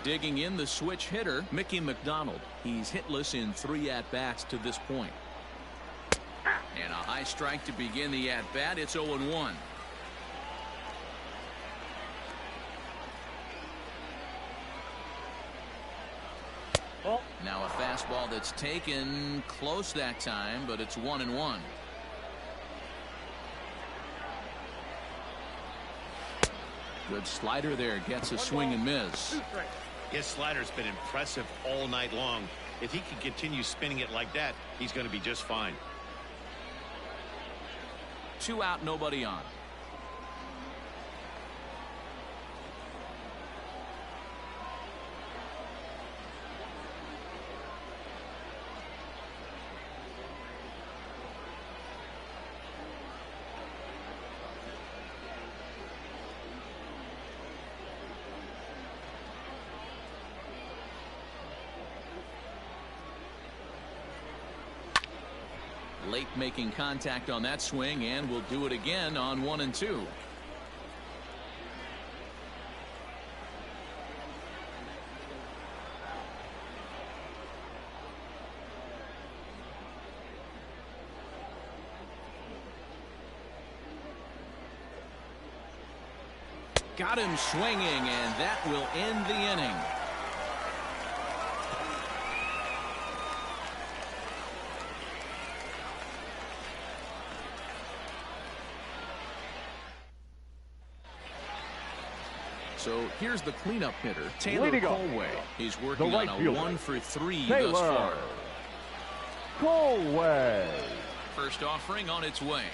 S2: Digging in the switch hitter, Mickey McDonald. He's hitless in 3 at-bats to this point. And a high strike to begin the at-bat. It's 0-1.
S1: Ball.
S2: Now a fastball that's taken close that time, but it's 1-1. Good slider there, gets a swing and miss.
S3: His slider's been impressive all night long. If he can continue spinning it like that, he's going to be just fine.
S2: 2 out, nobody on. Late making contact on that swing, and will do it again on 1 and 2. Got him swinging, and that will end the inning. So here's the cleanup hitter, Taylor Colway. He's working on a 1-for-3 thus far.
S4: Colway.
S2: First offering on its way.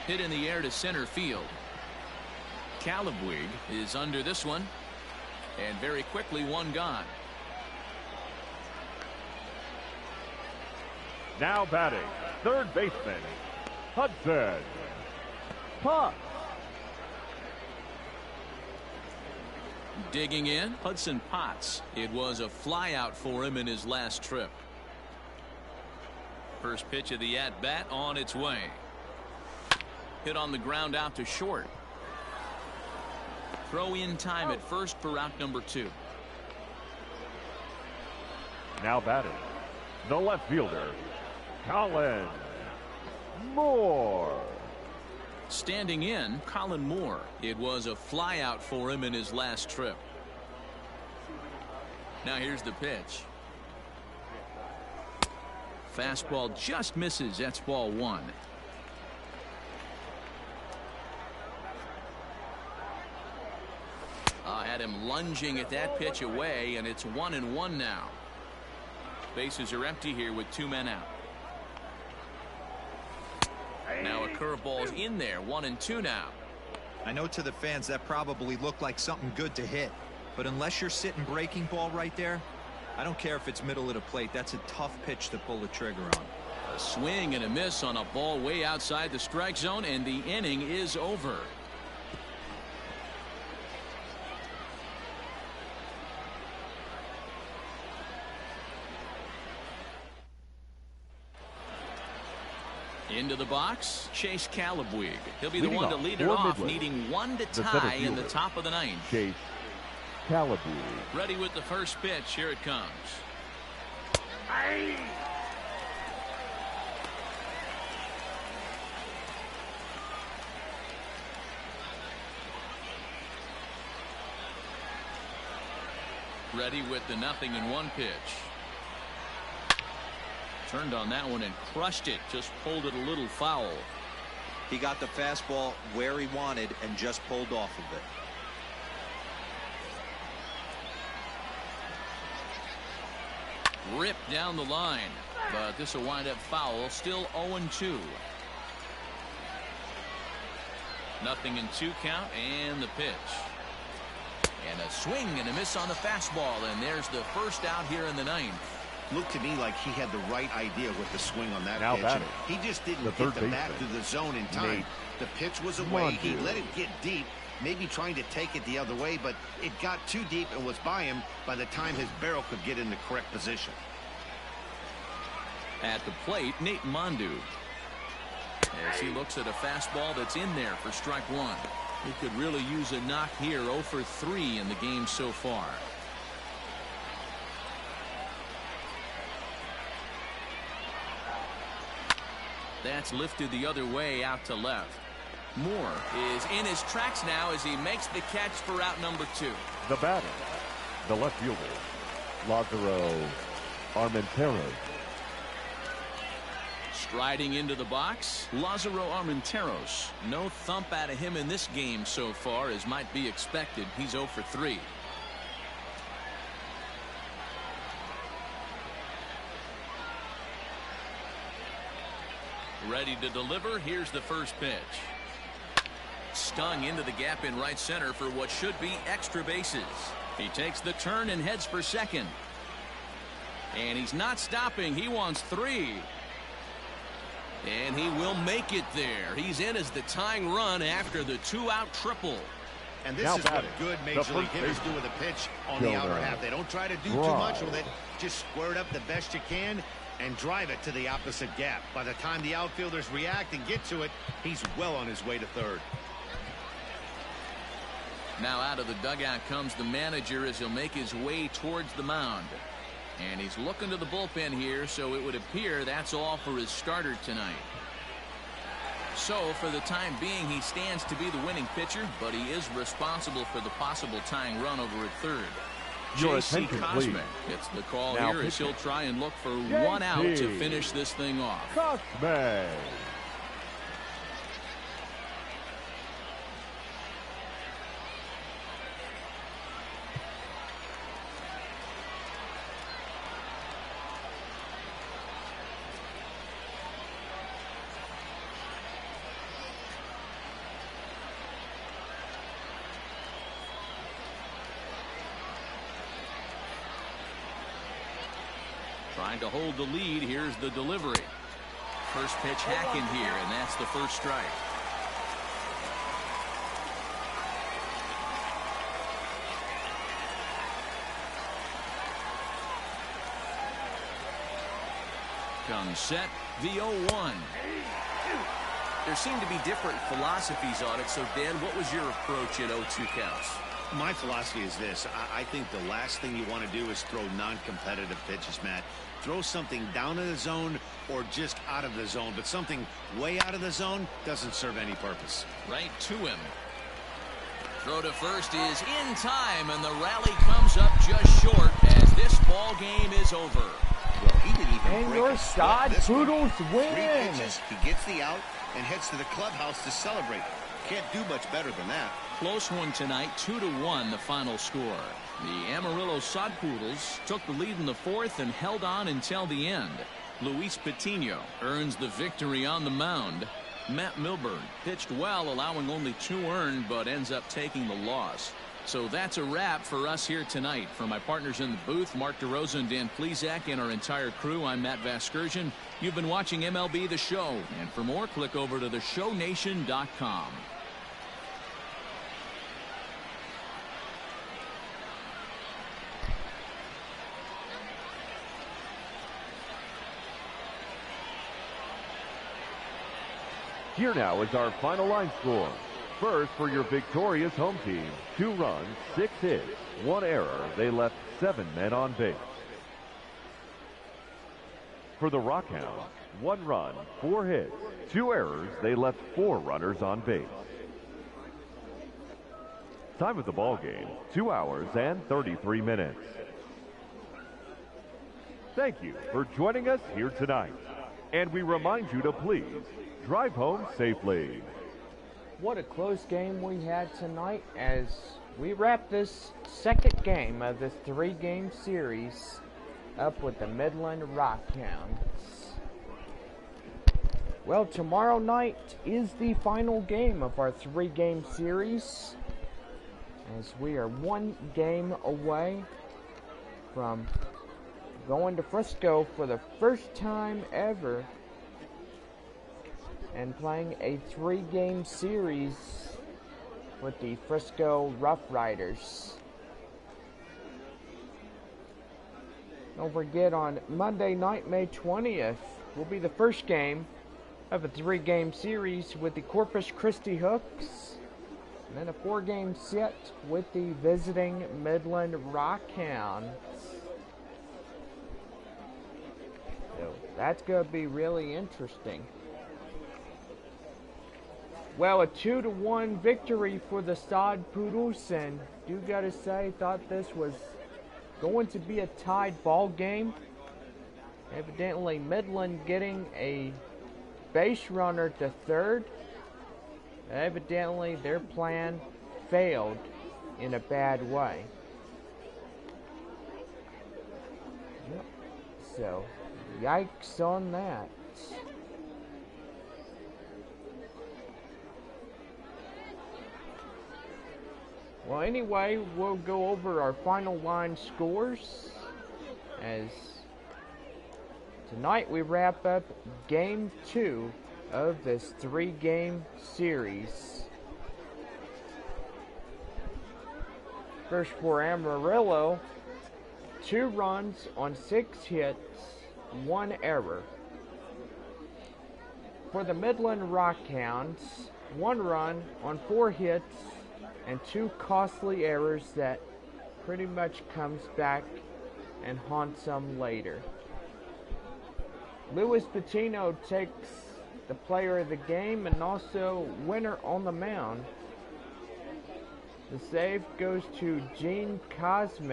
S2: Hit in the air to center field. Calabwig is under this one, and very quickly one gone.
S4: Now batting, third baseman, Hudson Potts.
S2: Digging in, Hudson Potts. It was a flyout for him in his last trip. First pitch of the at-bat on its way. Hit on the ground out to short. Throw in time at first for out number 2.
S4: Now batting, the left fielder, Colin Moore.
S2: Standing in, Colin Moore. It was a flyout for him in his last trip. Now here's the pitch. Fastball just misses. That's ball 1. Had him lunging at that pitch away, and it's 1-1 now. Bases are empty here with 2 men out. Now a curveball's in there, 1-2 now.
S5: I know to the fans that probably looked like something good to hit, but unless you're sitting breaking ball right there, I don't care if it's middle of the plate. That's a tough pitch to pull the trigger on.
S2: A swing and a miss on a ball way outside the strike zone, and the inning is over. Into the box, Chase Calabwig. He'll be the
S4: Leading
S2: one to
S4: off
S2: lead it
S4: for
S2: off,
S4: Midland,
S2: needing one to
S4: the
S2: tie
S4: center
S2: in the
S4: fielder,
S2: top of the ninth.
S4: Chase Calabwig.
S2: Ready with the first pitch. Here it comes. Ready with the 0-1 pitch. Turned on that one and crushed it. Just pulled it a little foul.
S5: He got the fastball where he wanted and just pulled off of it.
S2: Ripped down the line, but this will wind up foul. Still 0-2. 0-2 count, and the pitch. And a swing and a miss on the fastball, and there's the first out here in the ninth.
S3: Looked to me like he had the right idea with the swing on that
S4: Now
S3: pitch.
S4: batting,
S3: He just didn't
S4: the
S3: get
S4: third
S3: the bat
S4: baseman,
S3: to the zone in time.
S4: Nate
S3: The pitch was away. He let it get deep, maybe trying to take it the other way, but it got too deep and was by him by the time his barrel could get in the correct position.
S2: At the plate, Nate Mondu. As he looks at a fastball that's in there for strike one. He could really use a knock here. 0 for 3 in the game so far. That's lifted the other way out to left. Moore is in his tracks now as he makes the catch for out number 2.
S4: The batter, the left fielder, Lázaro Armenteros.
S2: Striding into the box, Lázaro Armenteros. No thump out of him in this game so far, as might be expected. He's 0 for 3. Ready to deliver. Here's the first pitch. Stung into the gap in right center for what should be extra bases. He takes the turn and heads for second. And he's not stopping. He wants 3. And he will make it there. He's in as the tying run after the 2-out triple.
S3: And this
S4: Now
S3: is what
S4: batting,
S3: good
S4: the
S3: major league
S4: first
S3: hitters
S4: baseman,
S3: do with a pitch on
S4: Joe
S3: the outer
S4: Brown.
S3: half. They don't try to do too
S4: Drive.
S3: much with it. Just square it up the best you can and drive it to the opposite gap. By the time the outfielders react and get to it, he's well on his way to third.
S2: Now out of the dugout comes the manager as he'll make his way towards the mound. And he's looking to the bullpen here, so it would appear that's all for his starter tonight. So for the time being, he stands to be the winning pitcher, but he is responsible for the possible tying run over at third.
S4: Your
S2: J.C.
S4: attention,
S2: Cosmic
S4: please.
S2: gets the call
S4: Now
S2: here as
S4: pitching,
S2: he'll try and look for
S4: J.C.
S2: one out to finish this thing off.
S4: Cosmic.
S2: Trying to hold the lead. Here's the delivery. First pitch hacking here, and that's the first strike. Comes set, the 0-1.
S6: There seem to be different philosophies on it. So, Dan, what was your approach at 0-2 counts?
S3: My philosophy is this. I think the last thing you want to do is throw non-competitive pitches, Matt. Throw something down in the zone or just out of the zone, but something way out of the zone doesn't serve any purpose.
S2: Right to him. Throw to first is in time, and the rally comes up just short as this ball game is over.
S3: Well, he didn't even
S1: And
S3: break
S1: your
S3: a sweat
S1: side
S3: this one.
S1: Poodles
S3: 3
S1: win.
S3: pitches, he gets the out and heads to the clubhouse to celebrate. Can't do much better than that.
S2: Close one tonight, 2-1 the final score. The Amarillo Sod Poodles took the lead in the 4th and held on until the end. Luis Patino earns the victory on the mound. Matt Milburn pitched well, allowing only 2 earned, but ends up taking the loss. So that's a wrap for us here tonight. For my partners in the booth, Mark DeRosa and Dan Plesac, and our entire crew, I'm Matt Vasgersian. You've been watching MLB The Show, and for more, click over to theshownation.com.
S4: Here now is our final line score. First, for your victorious home team, 2 runs, 6 hits, 1 error. They left 7 men on base. For the Rockhounds, 1 run, 4 hits, 2 errors. They left 4 runners on base. Time of the ball game, 2 hours and 33 minutes. Thank you for joining us here tonight. And we remind you to please drive home safely.
S1: What a close game we had tonight as we wrap this second game of this 3-game series up with the Midland Rockhounds. Well, tomorrow night is the final game of our 3-game series, as we are 1 game away from going to Frisco for the first time ever and playing a 3-game series with the Frisco Rough Riders. Don't forget, on Monday night, May 20th, will be the first game of a 3-game series with the Corpus Christi Hooks, and then a 4-game set with the visiting Midland Rockhounds. So that's going to be really interesting. Well, a 2-1 victory for the Sod Poodles, and do gotta say, thought this was going to be a tied ball game. Evidently, Midland getting a base runner to third. Evidently, their plan failed in a bad way. Yep. So, yikes on that. Well, anyway, we'll go over our final line scores as tonight we wrap up Game 2 of this 3-game series. First for Amarillo, 2 runs on 6 hits, 1 error. For the Midland Rockhounds, 1 run on 4 hits, and 2 costly errors that pretty much comes back and haunts them later. Luis Patino takes the player of the game and also winner on the mound. The save goes to Gene Cosme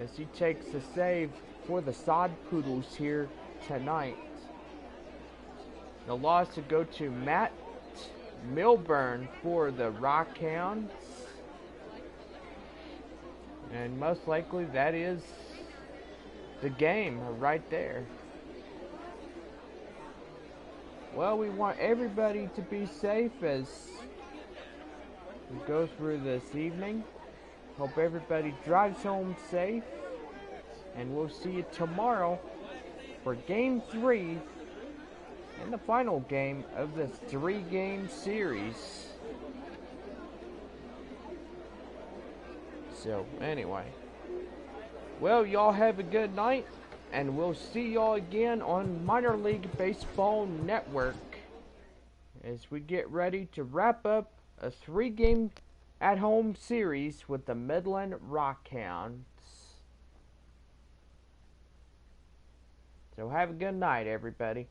S1: as he takes the save for the Sod Poodles here tonight. The loss to go to Matt Milburn for the Rockhounds, and most likely that is the game right there. Well, we want everybody to be safe as we go through this evening. Hope everybody drives home safe, and we'll see you tomorrow for Game 3 and the final game of this 3-game series. So, anyway. Well, y'all have a good night, and we'll see y'all again on Minor League Baseball Network as we get ready to wrap up a 3-game at-home series with the Midland Rockhounds. So have a good night, everybody.